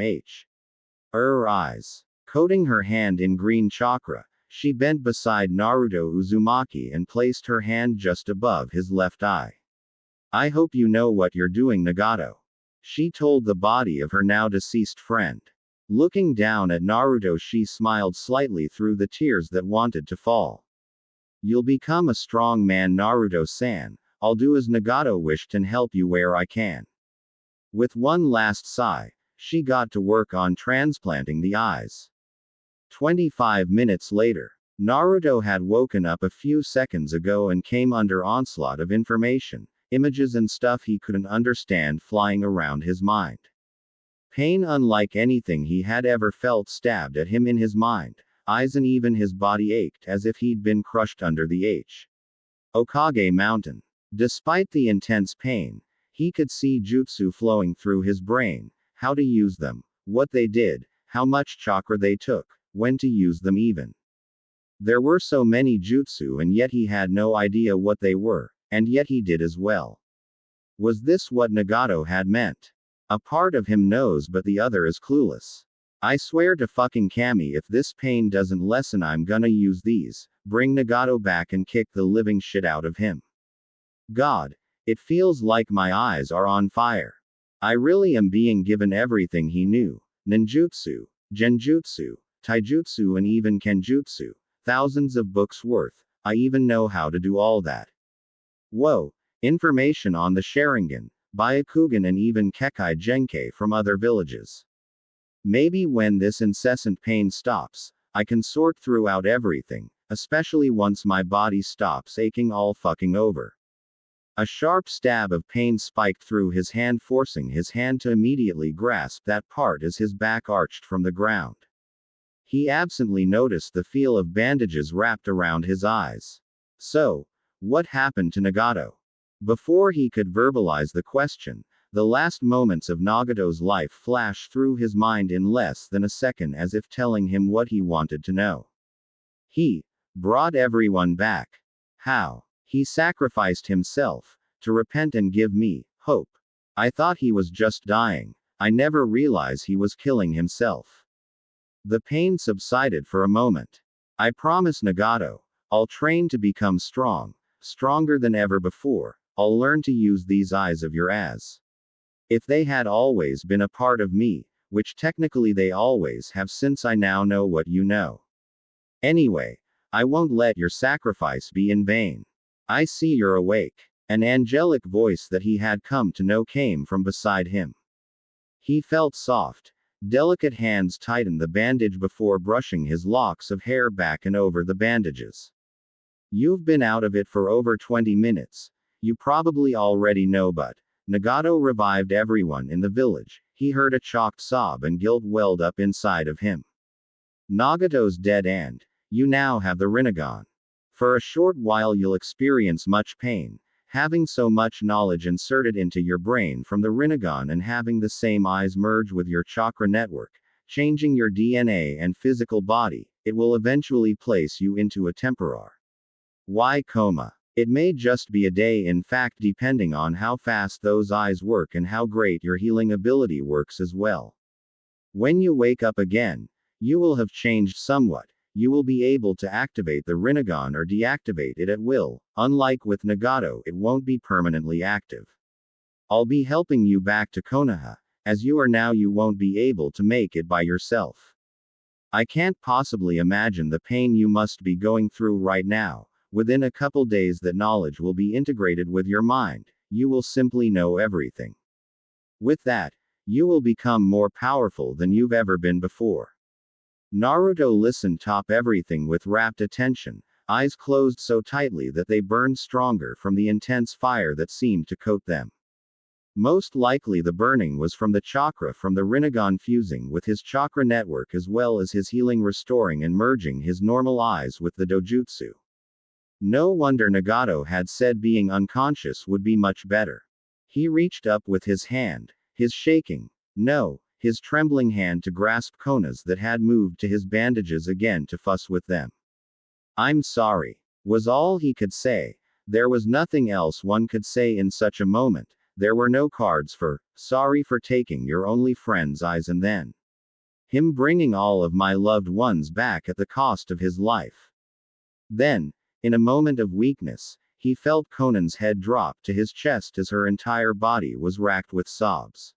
her eyes. Coating her hand in green chakra, she bent beside Naruto Uzumaki and placed her hand just above his left eye. I hope you know what you're doing, Nagato. She told the body of her now deceased friend. Looking down at Naruto, she smiled slightly through the tears that wanted to fall. You'll become a strong man, Naruto-san. I'll do as Nagato wished and help you where I can. With one last sigh, she got to work on transplanting the eyes. 25 minutes later, Naruto had woken up a few seconds ago and came under onslaught of information, images and stuff he couldn't understand flying around his mind. Pain unlike anything he had ever felt stabbed at him in his mind, eyes, and even his body ached as if he'd been crushed under the Okage mountain. Despite the intense pain, he could see jutsu flowing through his brain, how to use them, what they did, how much chakra they took, when to use them even. There were so many jutsu and yet he had no idea what they were, and yet he did as well. Was this what Nagato had meant? A part of him knows but the other is clueless. I swear to fucking Kami, if this pain doesn't lessen I'm gonna use these, bring Nagato back and kick the living shit out of him. God, it feels like my eyes are on fire. I really am being given everything he knew. Ninjutsu, Genjutsu, Taijutsu and even Kenjutsu. Thousands of books worth. I even know how to do all that. Whoa, information on the Sharingan, Byakugan and even Kekai Genkai from other villages. Maybe when this incessant pain stops, I can sort throughout everything, especially once my body stops aching all fucking over. A sharp stab of pain spiked through his hand, forcing his hand to immediately grasp that part as his back arched from the ground. He absently noticed the feel of bandages wrapped around his eyes. So, what happened to Nagato? Before he could verbalize the question, the last moments of Nagato's life flashed through his mind in less than a second, as if telling him what he wanted to know. He brought everyone back. How? He sacrificed himself to repent and give me hope. I thought he was just dying. I never realized he was killing himself. The pain subsided for a moment. I promise, Nagato, I'll train to become strong, stronger than ever before. I'll learn to use these eyes of yours as if they had always been a part of me, which technically they always have since I now know what you know. Anyway, I won't let your sacrifice be in vain. I see you're awake. An angelic voice that he had come to know came from beside him. He felt soft, delicate hands tighten the bandage before brushing his locks of hair back and over the bandages. You've been out of it for over 20 minutes. You probably already know, but Nagato revived everyone in the village. He heard a shocked sob and guilt welled up inside of him. Nagato's dead and you now have the Rinnegan. For a short while you'll experience much pain, having so much knowledge inserted into your brain from the Rinnegan and having the same eyes merge with your chakra network, changing your DNA and physical body, it will eventually place you into a temporar. Why coma? It may just be a day, in fact, depending on how fast those eyes work and how great your healing ability works as well. When you wake up again, you will have changed somewhat. You will be able to activate the Rinnegan or deactivate it at will. Unlike with Nagato, it won't be permanently active. I'll be helping you back to Konoha. As you are now, you won't be able to make it by yourself. I can't possibly imagine the pain you must be going through right now. Within a couple days that knowledge will be integrated with your mind. You will simply know everything. With that, you will become more powerful than you've ever been before. Naruto listened top everything with rapt attention, eyes closed so tightly that they burned stronger from the intense fire that seemed to coat them. Most likely the burning was from the chakra from the Rinnegan fusing with his chakra network as well as his healing restoring and merging his normal eyes with the dojutsu. No wonder Nagato had said being unconscious would be much better. He reached up with his hand, his shaking, no, his trembling hand to grasp Kona's that had moved to his bandages again to fuss with them. I'm sorry, was all he could say. There was nothing else one could say in such a moment. There were no cards for, sorry for taking your only friend's eyes and then him bringing all of my loved ones back at the cost of his life. Then, in a moment of weakness, he felt Conan's head drop to his chest as her entire body was racked with sobs.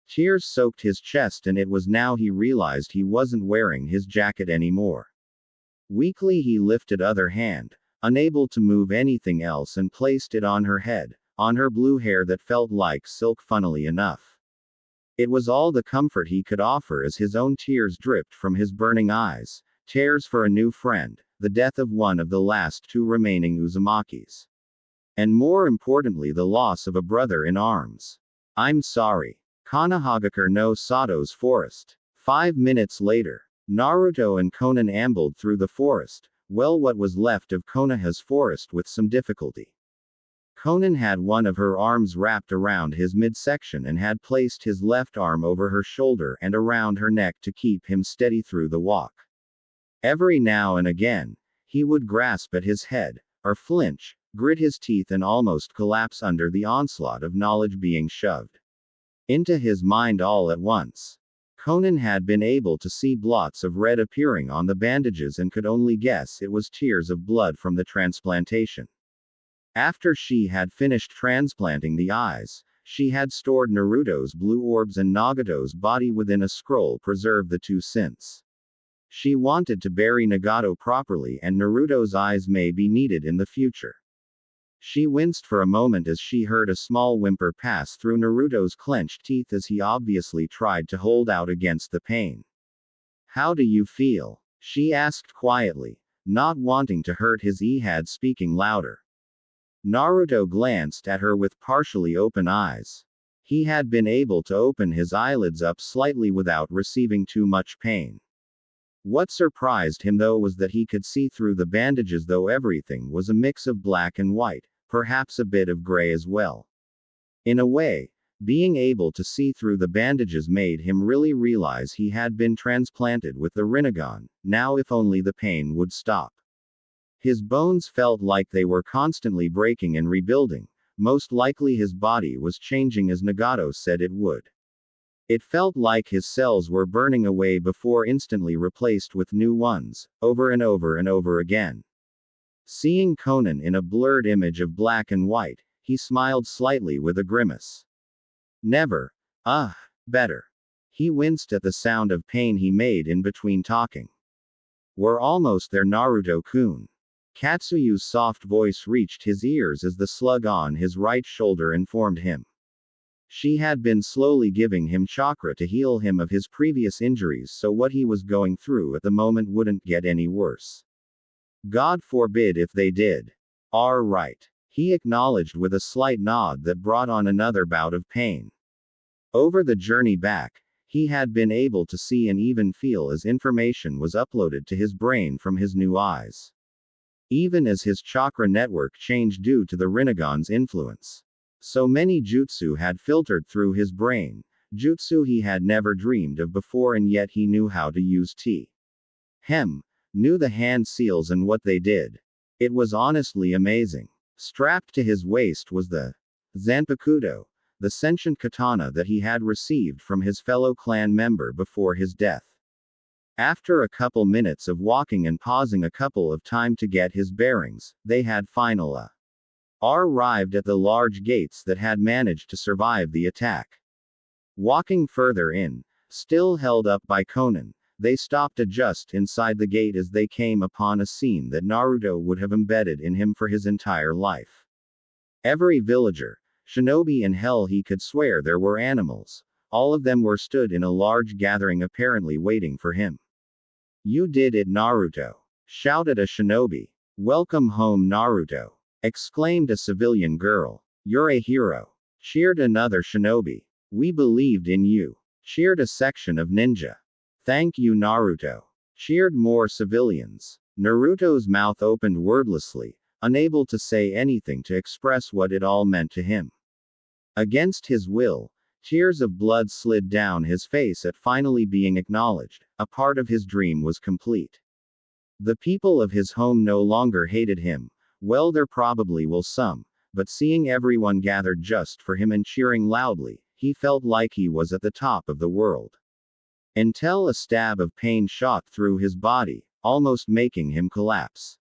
Tears soaked his chest and it was now he realized he wasn't wearing his jacket anymore. Weakly he lifted other hand, unable to move anything else, and placed it on her head, on her blue hair that felt like silk, funnily enough. It was all the comfort he could offer as his own tears dripped from his burning eyes, tears for a new friend, the death of one of the last two remaining Uzumakis. And more importantly the loss of a brother in arms. I'm sorry. Konohagakure no Sato's forest. 5 minutes later, Naruto and Konan ambled through the forest, well what was left of Konoha's forest, with some difficulty. Konan had one of her arms wrapped around his midsection and had placed his left arm over her shoulder and around her neck to keep him steady through the walk. Every now and again, he would grasp at his head, or flinch, grit his teeth and almost collapse under the onslaught of knowledge being shoved into his mind all at once. Konan had been able to see blots of red appearing on the bandages and could only guess it was tears of blood from the transplantation. After she had finished transplanting the eyes, she had stored Naruto's blue orbs and Nagato's body within a scroll preserved the two since she wanted to bury Nagato properly and Naruto's eyes may be needed in the future. She winced for a moment as she heard a small whimper pass through Naruto's clenched teeth as he obviously tried to hold out against the pain. How do you feel? She asked quietly, not wanting to hurt his ehad, speaking louder. Naruto glanced at her with partially open eyes. He had been able to open his eyelids up slightly without receiving too much pain. What surprised him though was that he could see through the bandages, though everything was a mix of black and white, perhaps a bit of gray as well. In a way, being able to see through the bandages made him really realize he had been transplanted with the Rinnegan. Now if only the pain would stop. His bones felt like they were constantly breaking and rebuilding. Most likely his body was changing as Nagato said it would. It felt like his cells were burning away before instantly replaced with new ones, over and over and over again. Seeing Konan in a blurred image of black and white, he smiled slightly with a grimace. Never. Better. He winced at the sound of pain he made in between talking. We're almost there, Naruto-kun. Katsuyu's soft voice reached his ears as the slug on his right shoulder informed him. She had been slowly giving him chakra to heal him of his previous injuries, so what he was going through at the moment wouldn't get any worse. God forbid if they did. All right. He acknowledged with a slight nod that brought on another bout of pain. Over the journey back, he had been able to see and even feel as information was uploaded to his brain from his new eyes. Even as his chakra network changed due to the Rinnegan's influence. So many jutsu had filtered through his brain, jutsu he had never dreamed of before, and yet he knew how to use knew the hand seals and what they did. It was honestly amazing. Strapped to his waist was the Zanpakuto, the sentient katana that he had received from his fellow clan member before his death. After a couple minutes of walking and pausing a couple of times to get his bearings, they had finally arrived at the large gates that had managed to survive the attack. Walking further in, still held up by Conan, they stopped just inside the gate as they came upon a scene that Naruto would have embedded in him for his entire life. Every villager, shinobi in hell he could swear there were animals. All of them were stood in a large gathering apparently waiting for him. You did it, Naruto! Shouted a shinobi. Welcome home, Naruto! Exclaimed a civilian girl. You're a hero! Cheered another shinobi. We believed in you! Cheered a section of ninja. Thank you, Naruto! Cheered more civilians. Naruto's mouth opened wordlessly, unable to say anything to express what it all meant to him. Against his will, tears of blood slid down his face at finally being acknowledged. A part of his dream was complete. The people of his home no longer hated him. Well, there probably will some, but seeing everyone gathered just for him and cheering loudly, he felt like he was at the top of the world. Until a stab of pain shot through his body, almost making him collapse.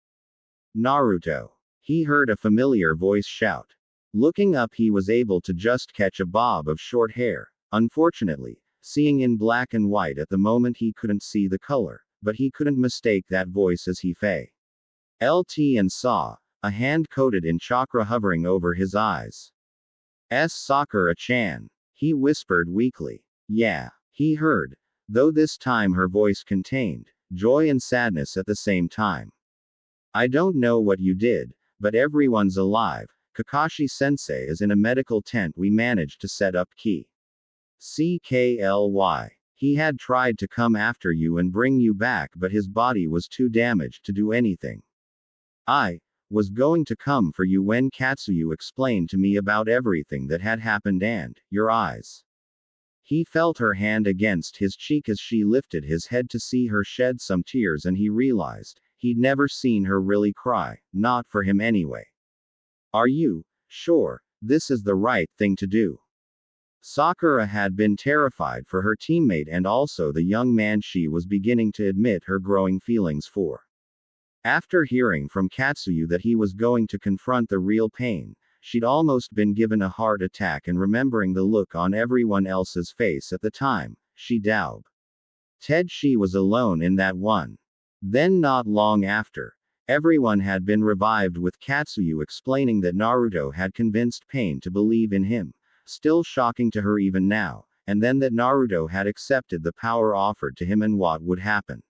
Naruto! He heard a familiar voice shout. Looking up, he was able to just catch a bob of short hair. Unfortunately, seeing in black and white at the moment, he couldn't see the color, but he couldn't mistake that voice as he felt and saw a hand coated in chakra hovering over his eyes. Sakura-chan. He whispered weakly. Yeah, he heard, though this time her voice contained joy and sadness at the same time. I don't know what you did, but everyone's alive. Kakashi-sensei is in a medical tent we managed to set up. CKLY. He had tried to come after you and bring you back, but his body was too damaged to do anything. I was going to come for you when Katsuyu explained to me about everything that had happened and your eyes. He felt her hand against his cheek as she lifted his head to see her shed some tears, and he realized he'd never seen her really cry, not for him anyway. Are you sure this is the right thing to do? Sakura had been terrified for her teammate and also the young man she was beginning to admit her growing feelings for. After hearing from Katsuyu that he was going to confront the real pain, she'd almost been given a heart attack, and remembering the look on everyone else's face at the time, she doubted she was alone in that one. Then not long after, everyone had been revived with Katsuyu explaining that Naruto had convinced Pain to believe in him, still shocking to her even now, and then that Naruto had accepted the power offered to him and what would happen.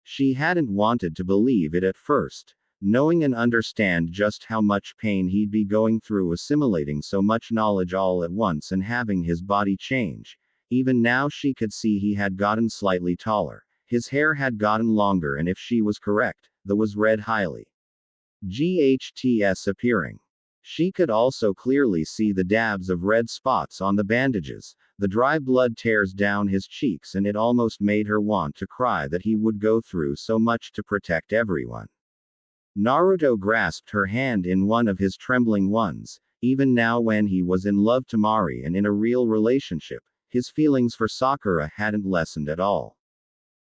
She hadn't wanted to believe it at first, knowing and understand just how much pain he'd be going through assimilating so much knowledge all at once and having his body change. Even now she could see he had gotten slightly taller, his hair had gotten longer, and if she was correct, the was red highly GHTS appearing. She could also clearly see the dabs of red spots on the bandages, the dry blood tears down his cheeks, and it almost made her want to cry that he would go through so much to protect everyone. Naruto grasped her hand in one of his trembling ones. Even now, when he was in love with Temari and in a real relationship, his feelings for Sakura hadn't lessened at all.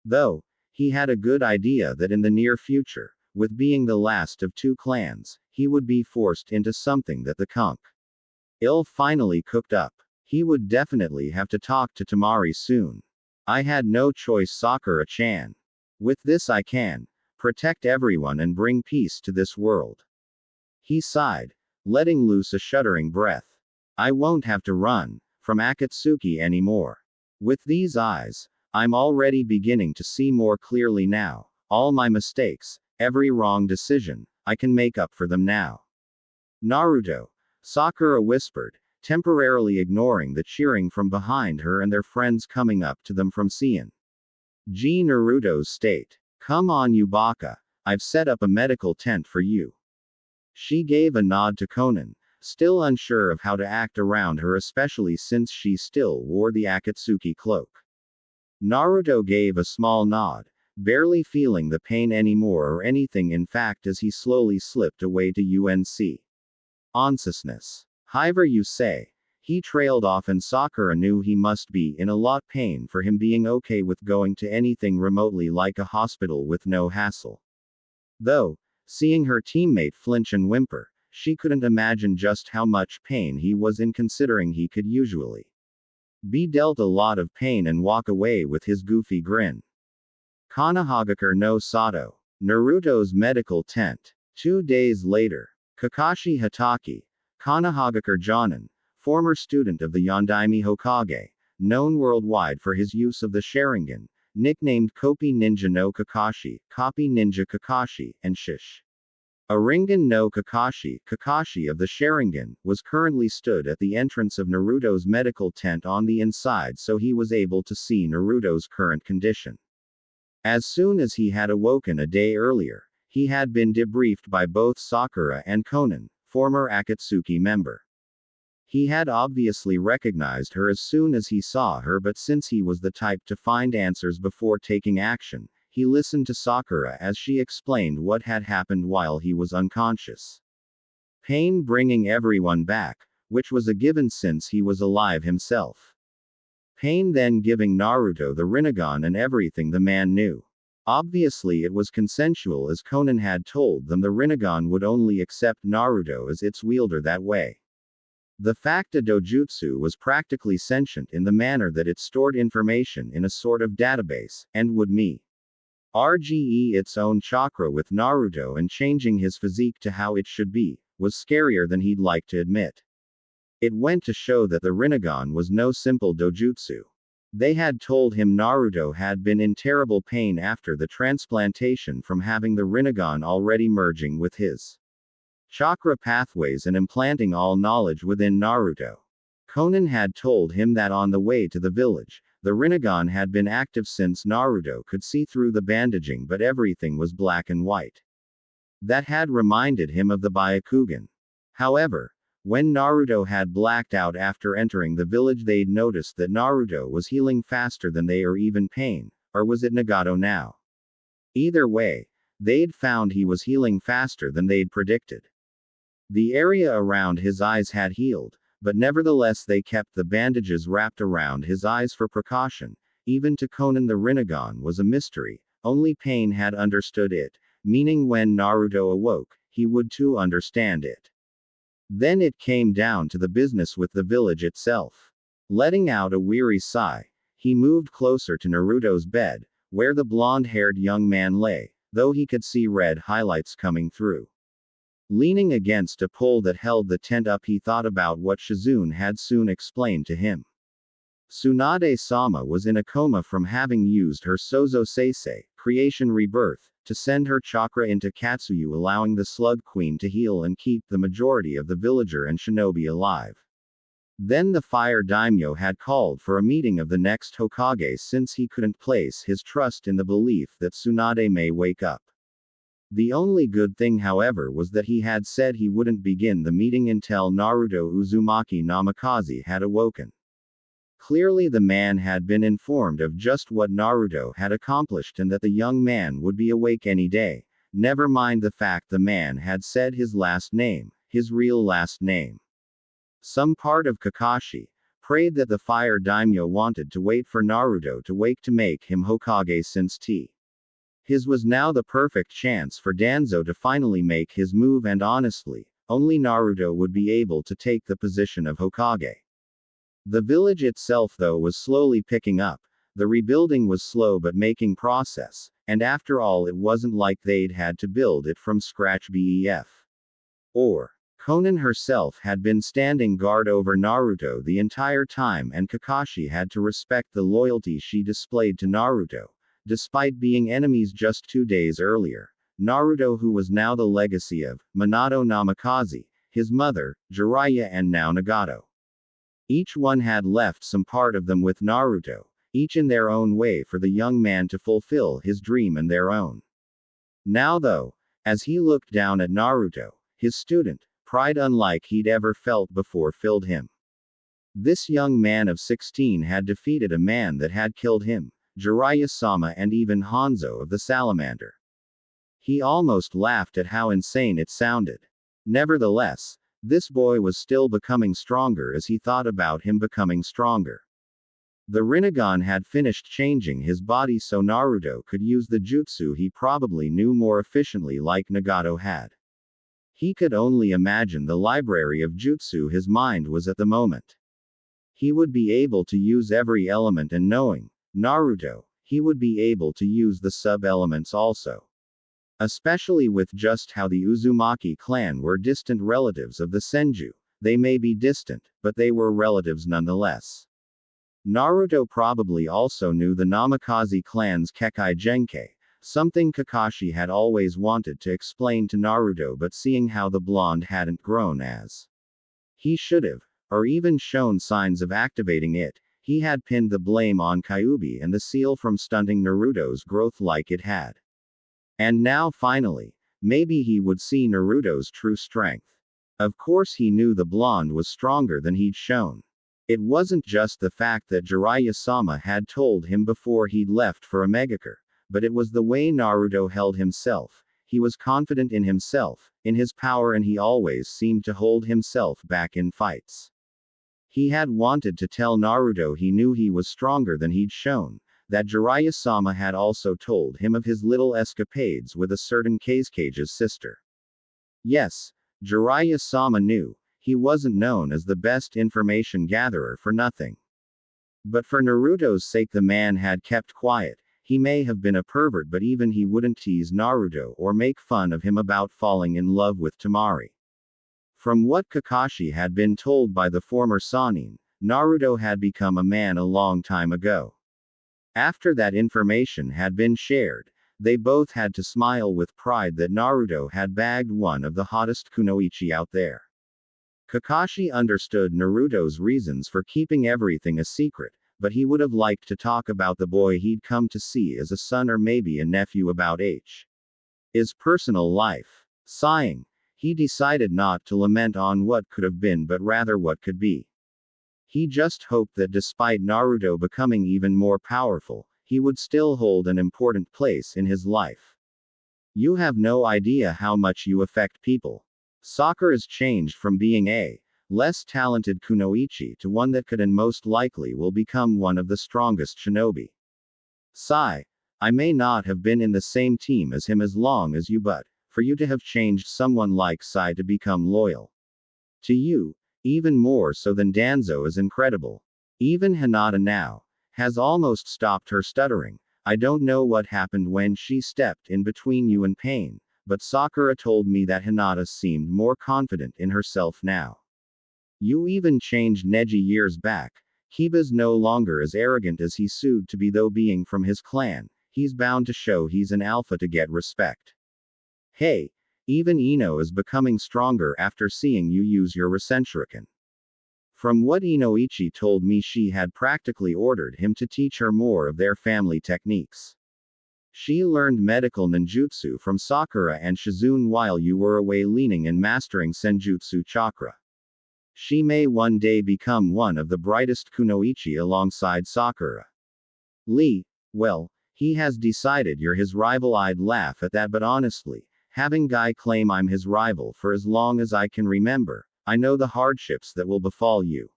Though, he had a good idea that in the near future, with being the last of two clans, he would be forced into something that the finally cooked up. He would definitely have to talk to Temari soon. I had no choice, Sakura-chan. With this I can protect everyone and bring peace to this world. He sighed, letting loose a shuddering breath. I won't have to run from Akatsuki anymore. With these eyes, I'm already beginning to see more clearly now. All my mistakes, every wrong decision, I can make up for them now. Naruto, Sakura whispered, temporarily ignoring the cheering from behind her and their friends coming up to them from Seian. Naruto's state. Come on, you baka. I've set up a medical tent for you. She gave a nod to Konan, still unsure of how to act around her, especially since she still wore the Akatsuki cloak. Naruto gave a small nod, barely feeling the pain anymore or anything in fact as he slowly slipped away to UNC. Consciousness. However you say. He trailed off and Sakura knew he must be in a lot pain for him being okay with going to anything remotely like a hospital with no hassle. Though, seeing her teammate flinch and whimper, she couldn't imagine just how much pain he was in, considering he could usually be dealt a lot of pain and walk away with his goofy grin. Konohagakure no Sato. Naruto's medical tent. 2 days later. Kakashi Hatake, Konohagakure Jonin, former student of the Yondaime Hokage, known worldwide for his use of the Sharingan, nicknamed Kopi Ninja no Kakashi, Copy Ninja Kakashi, and Shish. Ringan no Kakashi, Kakashi of the Sharingan, was currently stood at the entrance of Naruto's medical tent on the inside, so he was able to see Naruto's current condition. As soon as he had awoken a day earlier, he had been debriefed by both Sakura and Konan, former Akatsuki member. He had obviously recognized her as soon as he saw her, but since he was the type to find answers before taking action, he listened to Sakura as she explained what had happened while he was unconscious. Pain bringing everyone back, which was a given since he was alive himself. Pain then giving Naruto the Rinnegan and everything the man knew. Obviously it was consensual, as Konan had told them the Rinnegan would only accept Naruto as its wielder that way. The fact a dojutsu was practically sentient in the manner that it stored information in a sort of database, and would RGE its own chakra with Naruto and changing his physique to how it should be, was scarier than he'd like to admit. It went to show that the Rinnegan was no simple dojutsu. They had told him Naruto had been in terrible pain after the transplantation from having the Rinnegan already merging with his chakra pathways and implanting all knowledge within Naruto. Konan had told him that on the way to the village, the Rinnegan had been active since Naruto could see through the bandaging, but everything was black and white. That had reminded him of the Byakugan. However, when Naruto had blacked out after entering the village, they'd noticed that Naruto was healing faster than they, or even pain, or was it Nagato now? Either way, they'd found he was healing faster than they'd predicted. The area around his eyes had healed, but nevertheless they kept the bandages wrapped around his eyes for precaution. Even to Konan the Rinnegan was a mystery, only Pain had understood it, meaning when Naruto awoke, he would too understand it. Then it came down to the business with the village itself. Letting out a weary sigh, he moved closer to Naruto's bed, where the blonde-haired young man lay, though he could see red highlights coming through. Leaning against a pole that held the tent up, he thought about what Shizune had soon explained to him. Tsunade-sama was in a coma from having used her Sozo Seisei, creation rebirth, to send her chakra into Katsuyu, allowing the Slug Queen to heal and keep the majority of the villager and shinobi alive. Then the Fire Daimyo had called for a meeting of the next Hokage, since he couldn't place his trust in the belief that Tsunade may wake up. The only good thing, however, was that he had said he wouldn't begin the meeting until Naruto Uzumaki Namikaze had awoken. Clearly the man had been informed of just what Naruto had accomplished and that the young man would be awake any day, never mind the fact the man had said his last name, his real last name. Some part of Kakashi prayed that the Fire Daimyo wanted to wait for Naruto to wake to make him Hokage, since his was now the perfect chance for Danzo to finally make his move, and honestly, only Naruto would be able to take the position of Hokage. The village itself, though, was slowly picking up. The rebuilding was slow but making process, and after all it wasn't like they'd had to build it from scratch bef. Or, Konan herself had been standing guard over Naruto the entire time and Kakashi had to respect the loyalty she displayed to Naruto, despite being enemies just 2 days earlier. Naruto, who was now the legacy of Minato Namikaze, his mother, Jiraiya, and now Nagato. Each one had left some part of them with Naruto, each in their own way for the young man to fulfill his dream and their own. Now though, as he looked down at Naruto, his student, pride unlike he'd ever felt before filled him. This young man of 16 had defeated a man that had killed him, Jiraiya-sama, and even Hanzo of the Salamander. He almost laughed at how insane it sounded. Nevertheless, this boy was still becoming stronger as he thought about him becoming stronger. The Rinnegan had finished changing his body so Naruto could use the jutsu he probably knew more efficiently like Nagato had. He could only imagine the library of jutsu his mind was at the moment. He would be able to use every element, and knowing Naruto, he would be able to use the sub-elements also. Especially with just how the Uzumaki clan were distant relatives of the Senju. They may be distant, but they were relatives nonetheless. Naruto probably also knew the Namikaze clan's Kekkei Genkei, something Kakashi had always wanted to explain to Naruto, but seeing how the blonde hadn't grown as he should have, or even shown signs of activating it, he had pinned the blame on Kyuubi and the seal from stunting Naruto's growth like it had. And now finally, maybe he would see Naruto's true strength. Of course he knew the blonde was stronger than he'd shown. It wasn't just the fact that Jiraiya-sama had told him before he'd left for Omegakure, but it was the way Naruto held himself. He was confident in himself, in his power, and he always seemed to hold himself back in fights. He had wanted to tell Naruto he knew he was stronger than he'd shown, that Jiraiya-sama had also told him of his little escapades with a certain Kazukage's sister. Yes, Jiraiya-sama knew, he wasn't known as the best information gatherer for nothing. But for Naruto's sake the man had kept quiet. He may have been a pervert, but even he wouldn't tease Naruto or make fun of him about falling in love with Temari. From what Kakashi had been told by the former Sannin, Naruto had become a man a long time ago. After that information had been shared, they both had to smile with pride that Naruto had bagged one of the hottest kunoichi out there. Kakashi understood Naruto's reasons for keeping everything a secret, but he would have liked to talk about the boy he'd come to see as a son or maybe a nephew about his personal life. Sighing, he decided not to lament on what could have been but rather what could be. He just hoped that despite Naruto becoming even more powerful, he would still hold an important place in his life. You have no idea how much you affect people. Sakura's changed from being a less talented kunoichi to one that could and most likely will become one of the strongest shinobi. Sigh. I may not have been in the same team as him as long as you, but for you to have changed someone like Sai to become loyal to you, even more so than Danzo, is incredible. Even Hinata now has almost stopped her stuttering. I don't know what happened when she stepped in between you and Pain, but Sakura told me that Hinata seemed more confident in herself now. You even changed Neji years back. Kiba's no longer as arrogant as he sued to be, though being from his clan, he's bound to show he's an alpha to get respect. Hey, even Ino is becoming stronger after seeing you use your Rasenshuriken. From what Inoichi told me, she had practically ordered him to teach her more of their family techniques. She learned medical ninjutsu from Sakura and Shizune while you were away leaning and mastering Senjutsu chakra. She may one day become one of the brightest kunoichi alongside Sakura. Lee, well, he has decided you're his rival. I'd laugh at that, but honestly, having Guy claim I'm his rival for as long as I can remember, I know the hardships that will befall you.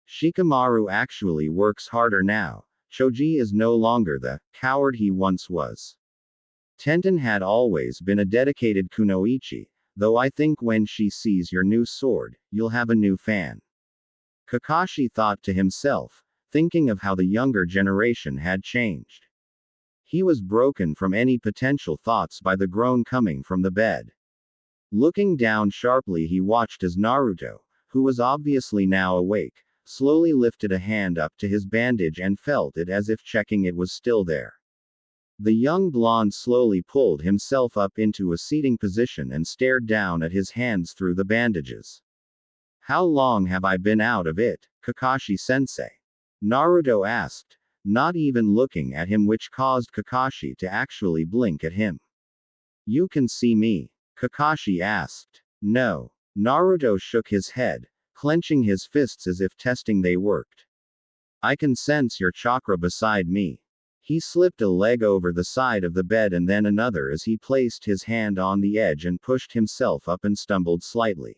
Shikamaru actually works harder now. Choji is no longer the coward he once was. Tenten had always been a dedicated kunoichi, though I think when she sees your new sword, you'll have a new fan. Kakashi thought to himself, thinking of how the younger generation had changed. He was broken from any potential thoughts by the groan coming from the bed. Looking down sharply, he watched as Naruto, who was obviously now awake, slowly lifted a hand up to his bandage and felt it as if checking it was still there. The young blonde slowly pulled himself up into a seating position and stared down at his hands through the bandages. How long have I been out of it, Kakashi-sensei? Naruto asked, not even looking at him, which caused Kakashi to actually blink at him. You can see me? Kakashi asked. No. Naruto shook his head, clenching his fists as if testing they worked. I can sense your chakra beside me. He slipped a leg over the side of the bed and then another as he placed his hand on the edge and pushed himself up and stumbled slightly.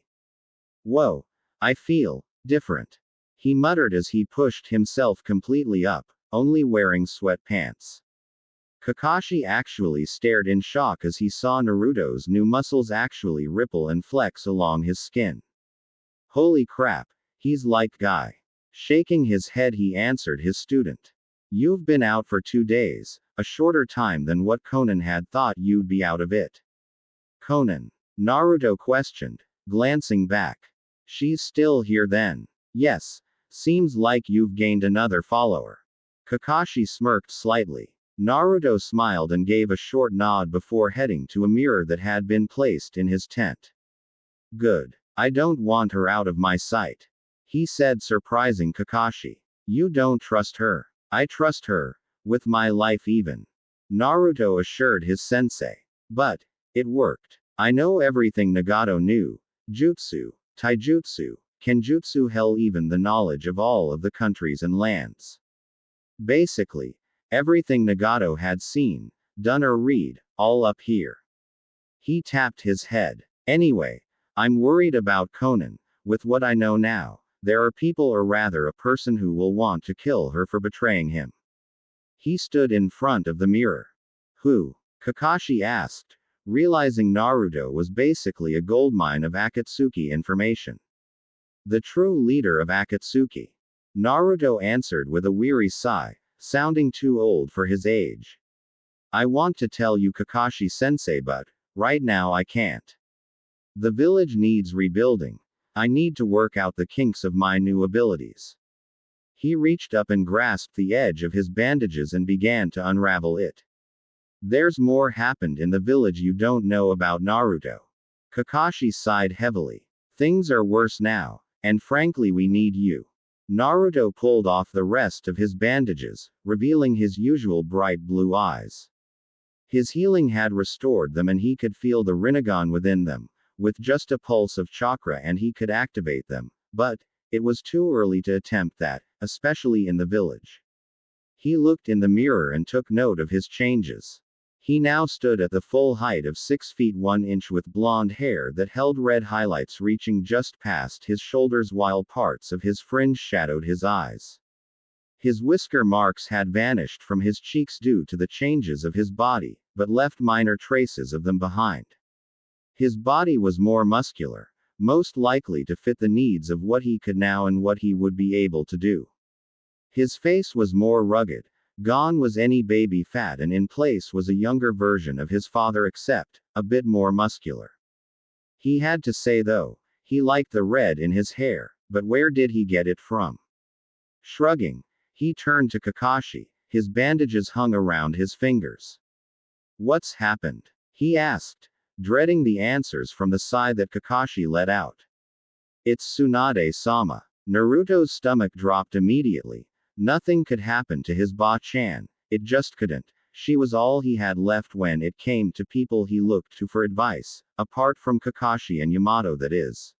Whoa. I feel different. He muttered as he pushed himself completely up, only wearing sweatpants. Kakashi actually stared in shock as he saw Naruto's new muscles actually ripple and flex along his skin. Holy crap, he's like Guy. Shaking his head, he answered his student. You've been out for 2 days, a shorter time than what Conan had thought you'd be out of it. Conan? Naruto questioned, glancing back. She's still here then? Yes. Seems like you've gained another follower. Kakashi smirked slightly. Naruto smiled and gave a short nod before heading to a mirror that had been placed in his tent. Good. I don't want her out of my sight, he said, surprising Kakashi. You don't trust her. I trust her, with my life even. Naruto assured his sensei. But, it worked. I know everything Nagato knew. Jutsu, taijutsu, kenjutsu, hell, even the knowledge of all of the countries and lands. Basically, everything Nagato had seen, done or read, all up here. He tapped his head. Anyway, I'm worried about Conan. With what I know now, there are people, or rather a person, who will want to kill her for betraying him. He stood in front of the mirror. Who? Kakashi asked, realizing Naruto was basically a goldmine of Akatsuki information. The true leader of Akatsuki. Naruto answered with a weary sigh, sounding too old for his age. I want to tell you, Kakashi-sensei, but right now I can't. The village needs rebuilding. I need to work out the kinks of my new abilities. He reached up and grasped the edge of his bandages and began to unravel it. There's more happened in the village you don't know about, Naruto. Kakashi sighed heavily. Things are worse now, and frankly we need you. Naruto pulled off the rest of his bandages, revealing his usual bright blue eyes. His healing had restored them and he could feel the Rinnegan within them. With just a pulse of chakra and he could activate them, but it was too early to attempt that, especially in the village. He looked in the mirror and took note of his changes. He now stood at the full height of 6 feet 1 inch with blonde hair that held red highlights reaching just past his shoulders while parts of his fringe shadowed his eyes. His whisker marks had vanished from his cheeks due to the changes of his body, but left minor traces of them behind. His body was more muscular, most likely to fit the needs of what he could now and what he would be able to do. His face was more rugged, gone was any baby fat, and in place was a younger version of his father, except a bit more muscular. He had to say though, he liked the red in his hair, but where did he get it from? Shrugging, he turned to Kakashi, his bandages hung around his fingers. What's happened? He asked, dreading the answers from the sigh that Kakashi let out. It's Tsunade-sama. Naruto's stomach dropped immediately. Nothing could happen to his Ba-chan, it just couldn't. She was all he had left when it came to people he looked to for advice, apart from Kakashi and Yamato, that is.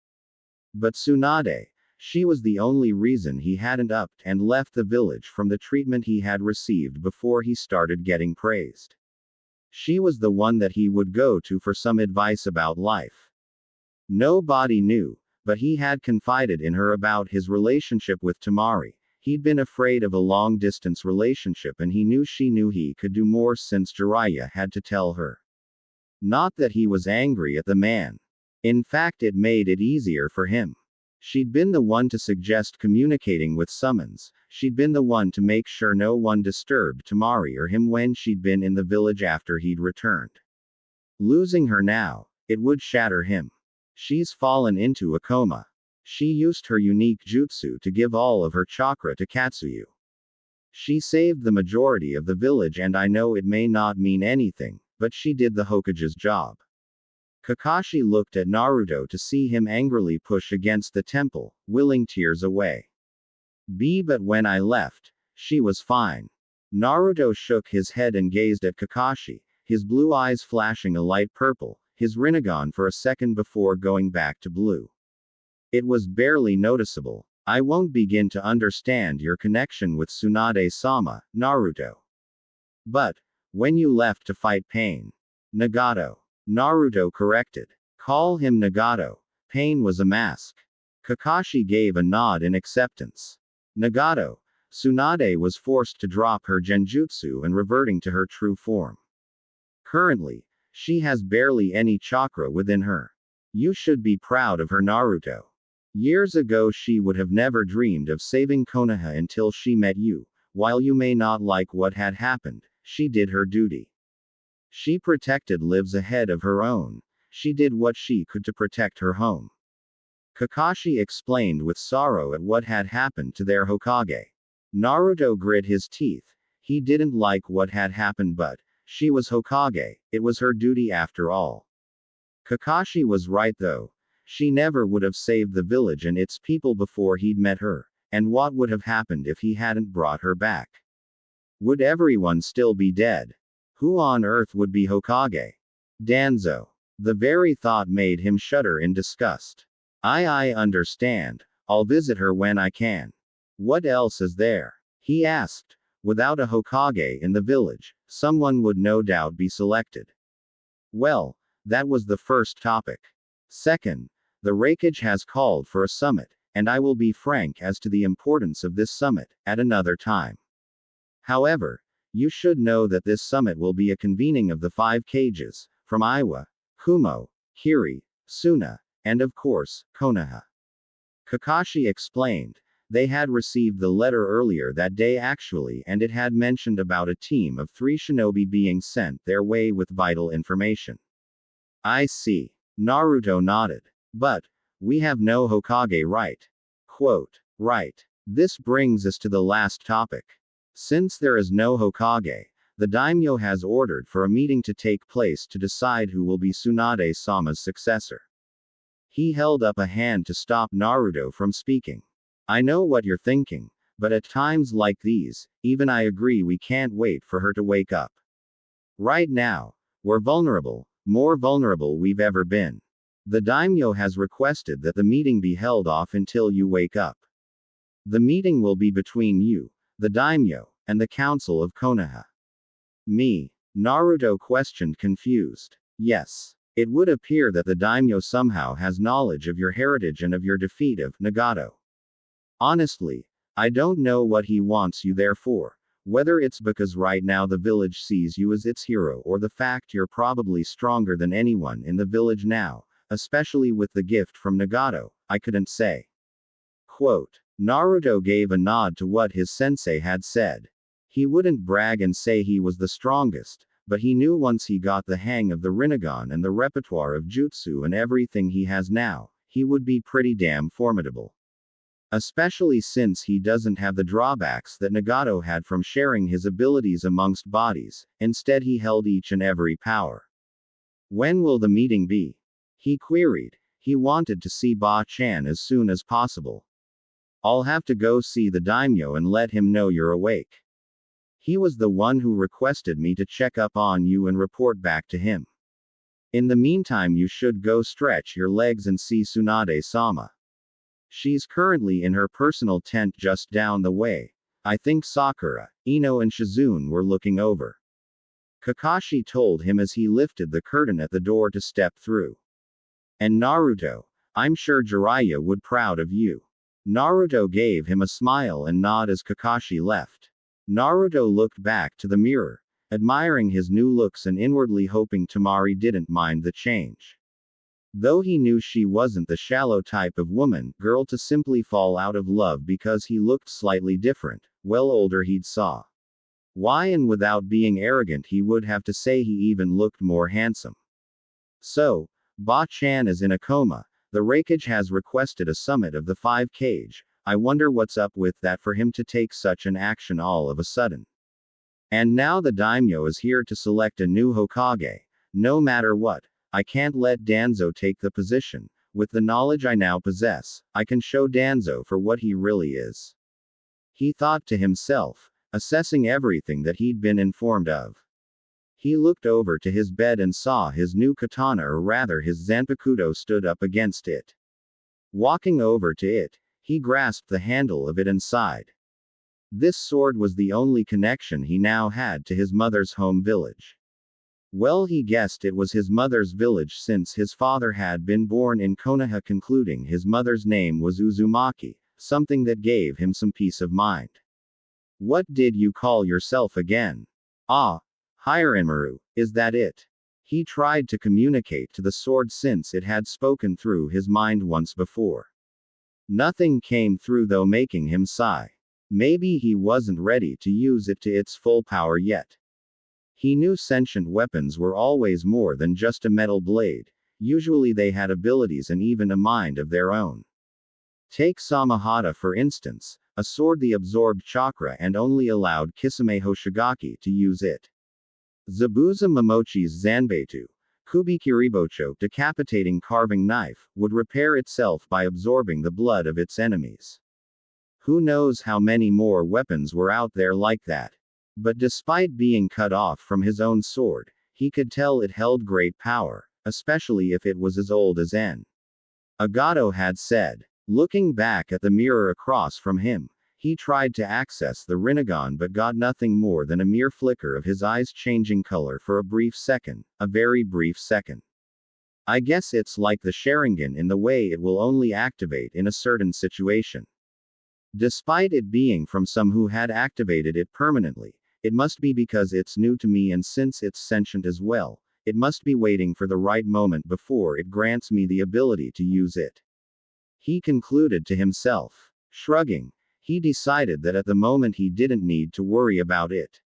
But Tsunade, she was the only reason he hadn't upped and left the village from the treatment he had received before he started getting praised. She was the one that he would go to for some advice about life. Nobody knew, but he had confided in her about his relationship with Temari. He'd been afraid of a long-distance relationship and he knew she knew he could do more since Jiraiya had to tell her. Not that he was angry at the man. In fact, it made it easier for him. She'd been the one to suggest communicating with summons, she'd been the one to make sure no one disturbed Temari or him when she'd been in the village after he'd returned. Losing her now, it would shatter him. She's fallen into a coma. She used her unique jutsu to give all of her chakra to Katsuyu. She saved the majority of the village, and I know it may not mean anything, but she did the Hokage's job. Kakashi looked at Naruto to see him angrily push against the temple, willing tears away. But when I left, she was fine. Naruto shook his head and gazed at Kakashi, his blue eyes flashing a light purple, his Rinnegan for a second before going back to blue. It was barely noticeable. I won't begin to understand your connection with Tsunade-sama, Naruto. But, when you left to fight Pain. Nagato. Naruto corrected. Call him Nagato. Pain was a mask. Kakashi gave a nod in acceptance. Nagato. Tsunade was forced to drop her genjutsu and reverting to her true form. Currently, she has barely any chakra within her. You should be proud of her, Naruto. Years ago she would have never dreamed of saving Konoha until she met you. While you may not like what had happened, she did her duty. She protected lives ahead of her own. She did what she could to protect her home. Kakashi explained with sorrow at what had happened to their Hokage. Naruto grit his teeth. He didn't like what had happened, but she was Hokage, it was her duty after all. Kakashi was right though. She never would have saved the village and its people before he'd met her, and what would have happened if he hadn't brought her back? Would everyone still be dead? Who on earth would be Hokage? Danzo. The very thought made him shudder in disgust. I understand. I'll visit her when I can. What else is there? He asked. Without a Hokage in the village, someone would no doubt be selected. Well, that was the first topic. Second, the Raikage has called for a summit, and I will be frank as to the importance of this summit, at another time. However, you should know that this summit will be a convening of the 5 cages, from Iwa, Kumo, Kiri, Suna, and of course, Konoha. Kakashi explained. They had received the letter earlier that day actually, and it had mentioned about a team of 3 shinobi being sent their way with vital information. I see. Naruto nodded. But, we have no Hokage, right? Quote. Right. This brings us to the last topic. Since there is no Hokage, the daimyo has ordered for a meeting to take place to decide who will be Tsunade-sama's successor. He held up a hand to stop Naruto from speaking. I know what you're thinking, but at times like these, even I agree we can't wait for her to wake up. Right now, we're vulnerable, more vulnerable we've ever been. The daimyo has requested that the meeting be held off until you wake up. The meeting will be between you, the daimyo, and the council of Konoha. Me? Naruto questioned, confused. Yes. It would appear that the daimyo somehow has knowledge of your heritage and of your defeat of Nagato. Honestly, I don't know what he wants you there for. Whether it's because right now the village sees you as its hero or the fact you're probably stronger than anyone in the village now, especially with the gift from Nagato, I couldn't say. Quote. Naruto gave a nod to what his sensei had said. He wouldn't brag and say he was the strongest, but he knew once he got the hang of the Rinnegan and the repertoire of jutsu and everything he has now, he would be pretty damn formidable. Especially since he doesn't have the drawbacks that Nagato had from sharing his abilities amongst bodies, instead he held each and every power. When will the meeting be? He queried. He wanted to see Ba-chan as soon as possible. I'll have to go see the daimyo and let him know you're awake. He was the one who requested me to check up on you and report back to him. In the meantime you should go stretch your legs and see Tsunade-sama. She's currently in her personal tent just down the way. I think Sakura, Ino and Shizune were looking over. Kakashi told him as he lifted the curtain at the door to step through. And Naruto, I'm sure Jiraiya would proud of you. Naruto gave him a smile and nod as Kakashi left. Naruto looked back to the mirror, admiring his new looks and inwardly hoping Temari didn't mind the change. Though he knew she wasn't the shallow type of woman, girl to simply fall out of love because he looked slightly different, well older he'd saw. Why, and without being arrogant, he would have to say he even looked more handsome. So, Ba-chan is in a coma. The Raikage has requested a summit of the 5 Kage. I wonder what's up with that for him to take such an action all of a sudden. And now the daimyo is here to select a new Hokage. No matter what, I can't let Danzo take the position. With the knowledge I now possess, I can show Danzo for what he really is. He thought to himself, assessing everything that he'd been informed of. He looked over to his bed and saw his new katana, or rather his zanpakuto, stood up against it. Walking over to it, he grasped the handle of it and sighed. This sword was the only connection he now had to his mother's home village. Well, he guessed it was his mother's village since his father had been born in Konoha, concluding his mother's name was Uzumaki, something that gave him some peace of mind. What did you call yourself again? Ah, Hirenmaru, is that it? He tried to communicate to the sword since it had spoken through his mind once before. Nothing came through, though, making him sigh. Maybe he wasn't ready to use it to its full power yet. He knew sentient weapons were always more than just a metal blade. Usually they had abilities and even a mind of their own. Take Samahata for instance, a sword that absorbed chakra and only allowed Kisame Hoshigaki to use it. Zabuza Momochi's Zanbeitu, Kubikiribocho, decapitating carving knife, would repair itself by absorbing the blood of its enemies. Who knows how many more weapons were out there like that. But despite being cut off from his own sword, he could tell it held great power, especially if it was as old as En. Agato had said. Looking back at the mirror across from him, he tried to access the Rinnegan but got nothing more than a mere flicker of his eyes changing color for a brief second, a very brief second. I guess it's like the Sharingan in the way it will only activate in a certain situation. Despite it being from some who had activated it permanently, it must be because it's new to me, and since it's sentient as well, it must be waiting for the right moment before it grants me the ability to use it. He concluded to himself. Shrugging, he decided that at the moment he didn't need to worry about it.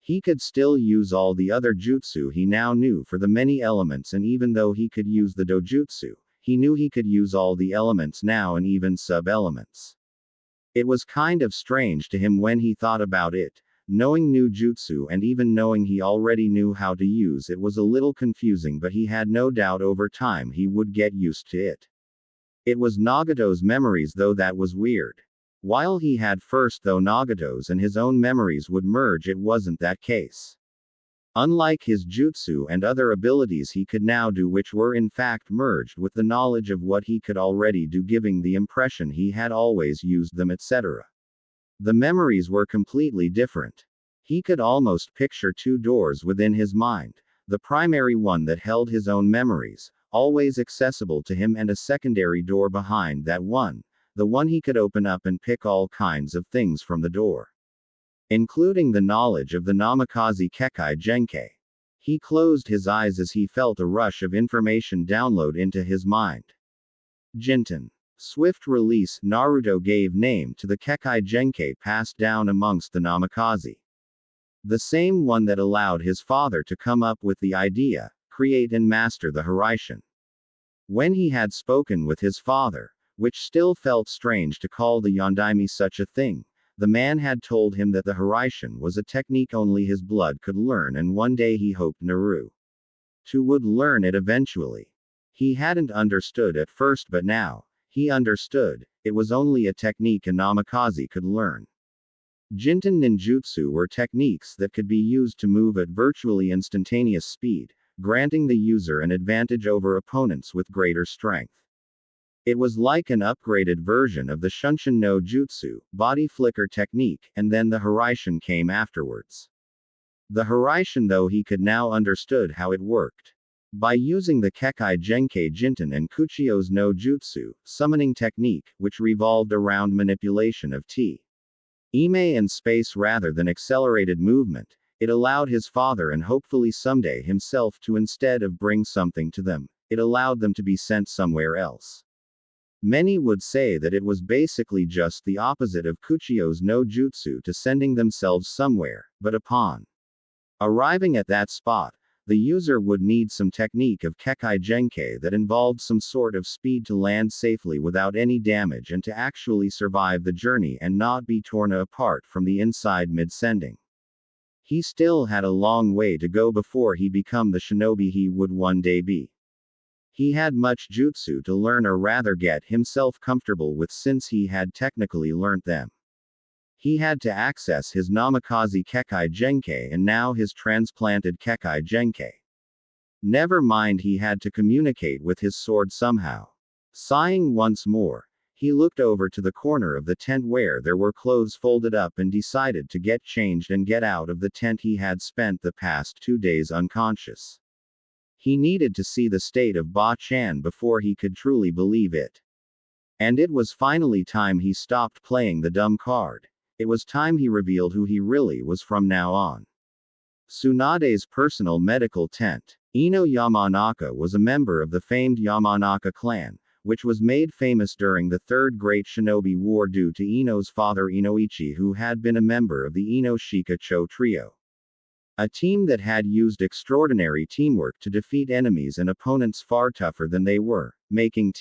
He could still use all the other jutsu he now knew for the many elements, and even though he could use the dojutsu, he knew he could use all the elements now and even sub-elements. It was kind of strange to him when he thought about it. Knowing new jutsu and even knowing he already knew how to use it was a little confusing, but he had no doubt over time he would get used to it. It was Nagato's memories, though, that was weird. While he had first though Nagato's and his own memories would merge, it wasn't that case. Unlike his jutsu and other abilities he could now do, which were in fact merged with the knowledge of what he could already do, giving the impression he had always used them, etc. The memories were completely different. He could almost picture two doors within his mind, the primary one that held his own memories, always accessible to him, and a secondary door behind that one, the one he could open up and pick all kinds of things from the door, including the knowledge of the Namikaze Kekai Genkai. He closed his eyes as he felt a rush of information download into his mind. Jinten. Swift release. Naruto gave name to the Kekai Genkai passed down amongst the Namikaze. The same one that allowed his father to come up with the idea, create and master the Hiraishin. When he had spoken with his father, which still felt strange to call the Yondaime such a thing, the man had told him that the Hiraishin was a technique only his blood could learn, and one day he hoped Naruto would learn it eventually. He hadn't understood at first, but now he understood. It was only a technique a Namikaze could learn. Jinten ninjutsu were techniques that could be used to move at virtually instantaneous speed, granting the user an advantage over opponents with greater strength. It was like an upgraded version of the Shunshin no Jutsu, body flicker technique, and then the Hiraishin came afterwards. The Hiraishin, though, he could now understood how it worked. By using the Kekai Genkai Jinten and Kuchio's no Jutsu, summoning technique, which revolved around manipulation of time and space rather than accelerated movement, it allowed his father and hopefully someday himself to, instead of bring something to them, it allowed them to be sent somewhere else. Many would say that it was basically just the opposite of Kuchio's no jutsu to sending themselves somewhere, but upon arriving at that spot, the user would need some technique of Kekai Genkai that involved some sort of speed to land safely without any damage and to actually survive the journey and not be torn apart from the inside mid-sending. He still had a long way to go before he become the shinobi he would one day be. He had much jutsu to learn, or rather get himself comfortable with, since he had technically learnt them. He had to access his Namikaze Kekai Genkai and now his transplanted Kekai Genkai. Never mind, he had to communicate with his sword somehow. Sighing once more, he looked over to the corner of the tent where there were clothes folded up and decided to get changed and get out of the tent. He had spent the past 2 days unconscious. He needed to see the state of Ba-chan before he could truly believe it. And it was finally time he stopped playing the dumb card. It was time he revealed who he really was from now on. Tsunade's personal medical tent. Ino Yamanaka was a member of the famed Yamanaka clan, which was made famous during the Third Great Shinobi War due to Ino's father Inoichi, who had been a member of the Ino Shika-cho trio. A team that had used extraordinary teamwork to defeat enemies and opponents far tougher than they were, making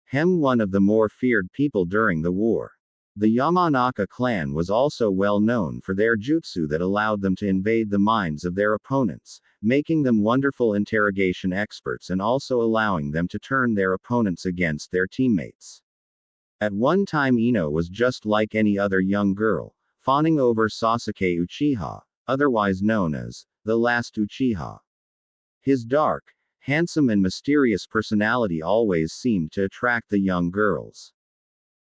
Hem one of the more feared people during the war. The Yamanaka clan was also well known for their jutsu that allowed them to invade the minds of their opponents, making them wonderful interrogation experts and also allowing them to turn their opponents against their teammates. At one time, Ino was just like any other young girl, fawning over Sasuke Uchiha, otherwise known as the last Uchiha. His dark, handsome and mysterious personality always seemed to attract the young girls.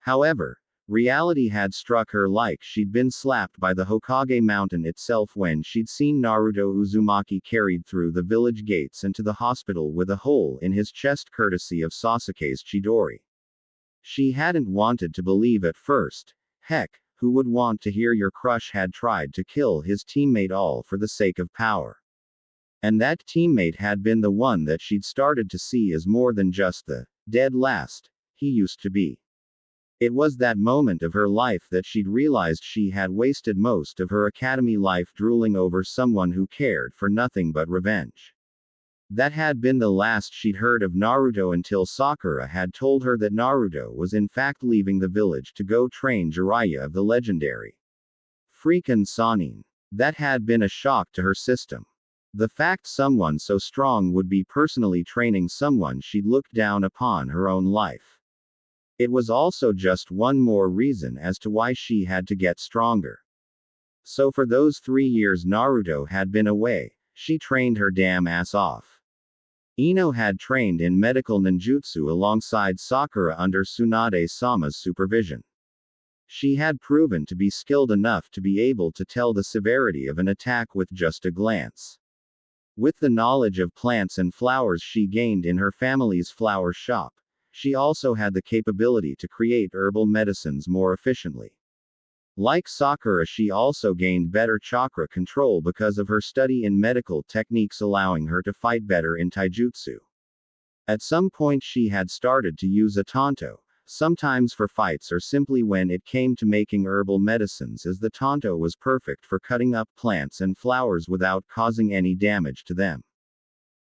However, reality had struck her like she'd been slapped by the Hokage mountain itself when she'd seen Naruto Uzumaki carried through the village gates and to the hospital with a hole in his chest courtesy of Sasuke's Chidori. She hadn't wanted to believe at first. Heck, who would want to hear your crush had tried to kill his teammate all for the sake of power? And that teammate had been the one that she'd started to see as more than just the dead last he used to be. It was that moment of her life that she'd realized she had wasted most of her academy life drooling over someone who cared for nothing but revenge. That had been the last she'd heard of Naruto until Sakura had told her that Naruto was in fact leaving the village to go train Jiraiya of the legendary freakin' Sannin. That had been a shock to her system. The fact someone so strong would be personally training someone she'd looked down upon her own life. It was also just one more reason as to why she had to get stronger. So for those 3 years Naruto had been away, she trained her damn ass off. Ino had trained in medical ninjutsu alongside Sakura under Tsunade-sama's supervision. She had proven to be skilled enough to be able to tell the severity of an attack with just a glance. With the knowledge of plants and flowers she gained in her family's flower shop, she also had the capability to create herbal medicines more efficiently. Like Sakura, she also gained better chakra control because of her study in medical techniques, allowing her to fight better in taijutsu. At some point she had started to use a tanto, sometimes for fights or simply when it came to making herbal medicines, as the tanto was perfect for cutting up plants and flowers without causing any damage to them.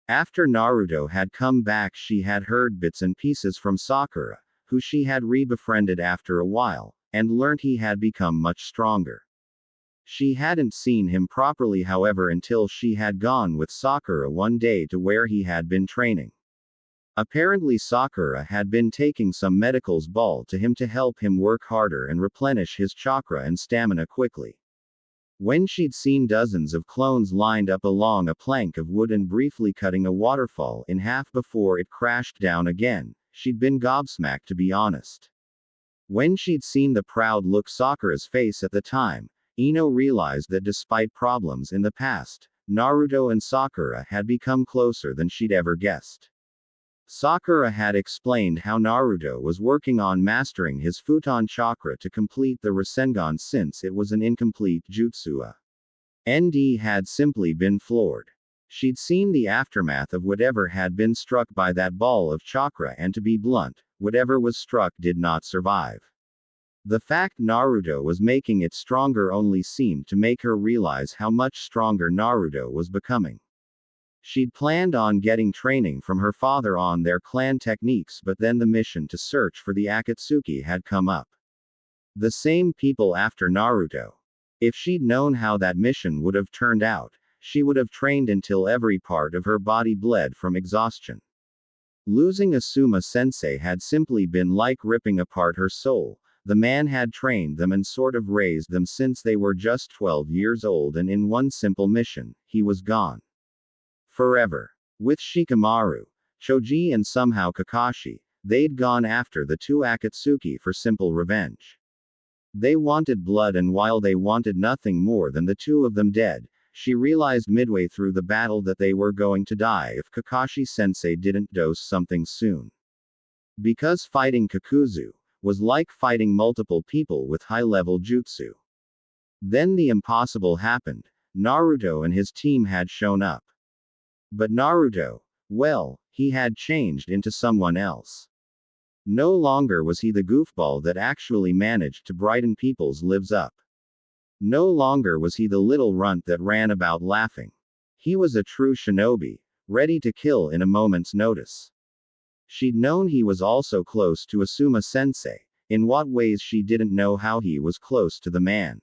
After Naruto had come back, she had heard bits and pieces from Sakura, who she had re-befriended after a while, and learnt he had become much stronger. She hadn't seen him properly, however, until she had gone with Sakura one day to where he had been training. Apparently Sakura had been taking some medical's ball to him to help him work harder and replenish his chakra and stamina quickly. When she'd seen dozens of clones lined up along a plank of wood and briefly cutting a waterfall in half before it crashed down again, she'd been gobsmacked, to be honest. When she'd seen the proud look Sakura's face at the time, Ino realized that despite problems in the past, Naruto and Sakura had become closer than she'd ever guessed. Sakura had explained how Naruto was working on mastering his Futon chakra to complete the Rasengan since it was an incomplete jutsu. ND had simply been floored. She'd seen the aftermath of whatever had been struck by that ball of chakra, and to be blunt, whatever was struck did not survive. The fact Naruto was making it stronger only seemed to make her realize how much stronger Naruto was becoming. She'd planned on getting training from her father on their clan techniques, but then the mission to search for the Akatsuki had come up. The same people after Naruto. If she'd known how that mission would have turned out, she would have trained until every part of her body bled from exhaustion. Losing Asuma Sensei had simply been like ripping apart her soul. The man had trained them and sort of raised them since they were just 12 years old, and in one simple mission, he was gone. Forever. With Shikamaru, Choji, and somehow Kakashi, they'd gone after the two Akatsuki for simple revenge. They wanted blood, and while they wanted nothing more than the two of them dead, she realized midway through the battle that they were going to die if Kakashi-sensei didn't dose something soon. Because fighting Kakuzu was like fighting multiple people with high-level jutsu. Then the impossible happened. Naruto and his team had shown up. But Naruto, well, he had changed into someone else. No longer was he the goofball that actually managed to brighten people's lives up. No longer was he the little runt that ran about laughing. He was a true shinobi, ready to kill in a moment's notice. She'd known he was also close to Asuma Sensei. In what ways she didn't know how he was close to the man.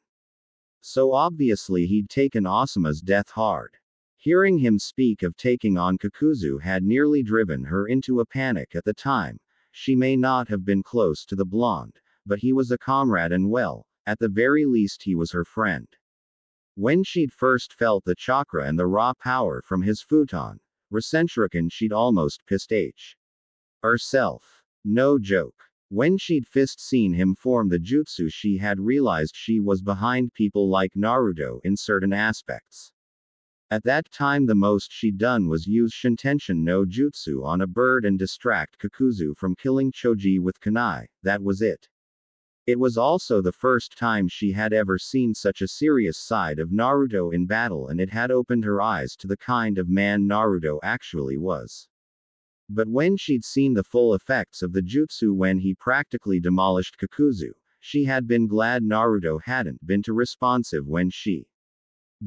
So obviously he'd taken Asuma's death hard. Hearing him speak of taking on Kakuzu had nearly driven her into a panic at the time. She may not have been close to the blonde, but he was a comrade, and well, at the very least he was her friend. When she'd first felt the chakra and the raw power from his futon, Rasenshuriken, she'd almost pissed herself. No joke. When she'd seen him form the jutsu, she had realized she was behind people like Naruto in certain aspects. At that time the most she'd done was use Shintention no Jutsu on a bird and distract Kakuzu from killing Choji with kunai. That was it. It was also the first time she had ever seen such a serious side of Naruto in battle, and it had opened her eyes to the kind of man Naruto actually was. But when she'd seen the full effects of the jutsu when he practically demolished Kakuzu, she had been glad Naruto hadn't been too responsive when she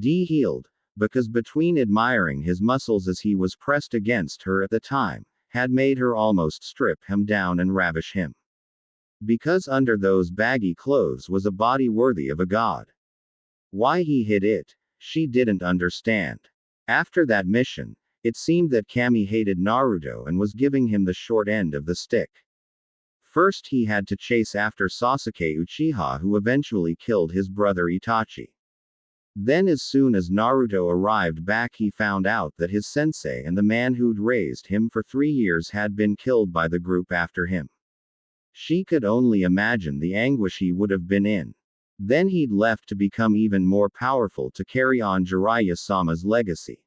healed, because between admiring his muscles as he was pressed against her at the time, had made her almost strip him down and ravish him. Because under those baggy clothes was a body worthy of a god. Why he hid it, she didn't understand. After that mission, it seemed that Kami hated Naruto and was giving him the short end of the stick. First he had to chase after Sasuke Uchiha, who eventually killed his brother Itachi. Then as soon as Naruto arrived back, he found out that his sensei and the man who'd raised him for 3 years had been killed by the group after him. She could only imagine the anguish he would have been in. Then he'd left to become even more powerful to carry on Jiraiya-sama's legacy.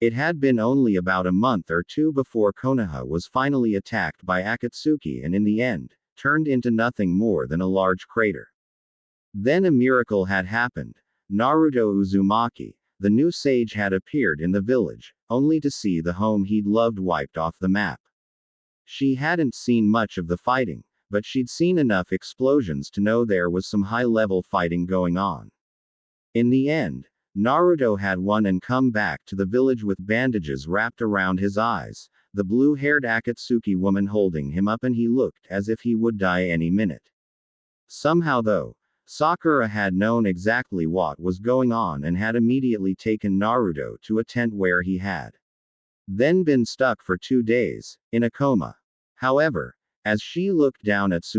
It had been only about a month or two before Konoha was finally attacked by Akatsuki and in the end, turned into nothing more than a large crater. Then a miracle had happened. Naruto Uzumaki, the new sage, had appeared in the village, only to see the home he'd loved wiped off the map. She hadn't seen much of the fighting, but she'd seen enough explosions to know there was some high-level fighting going on. In the end, Naruto had won and come back to the village with bandages wrapped around his eyes, the blue-haired Akatsuki woman holding him up, and he looked as if he would die any minute. Somehow though, Sakura had known exactly what was going on and had immediately taken Naruto to a tent where he had then been stuck for 2 days, in a coma. However, as she looked down at Tsunade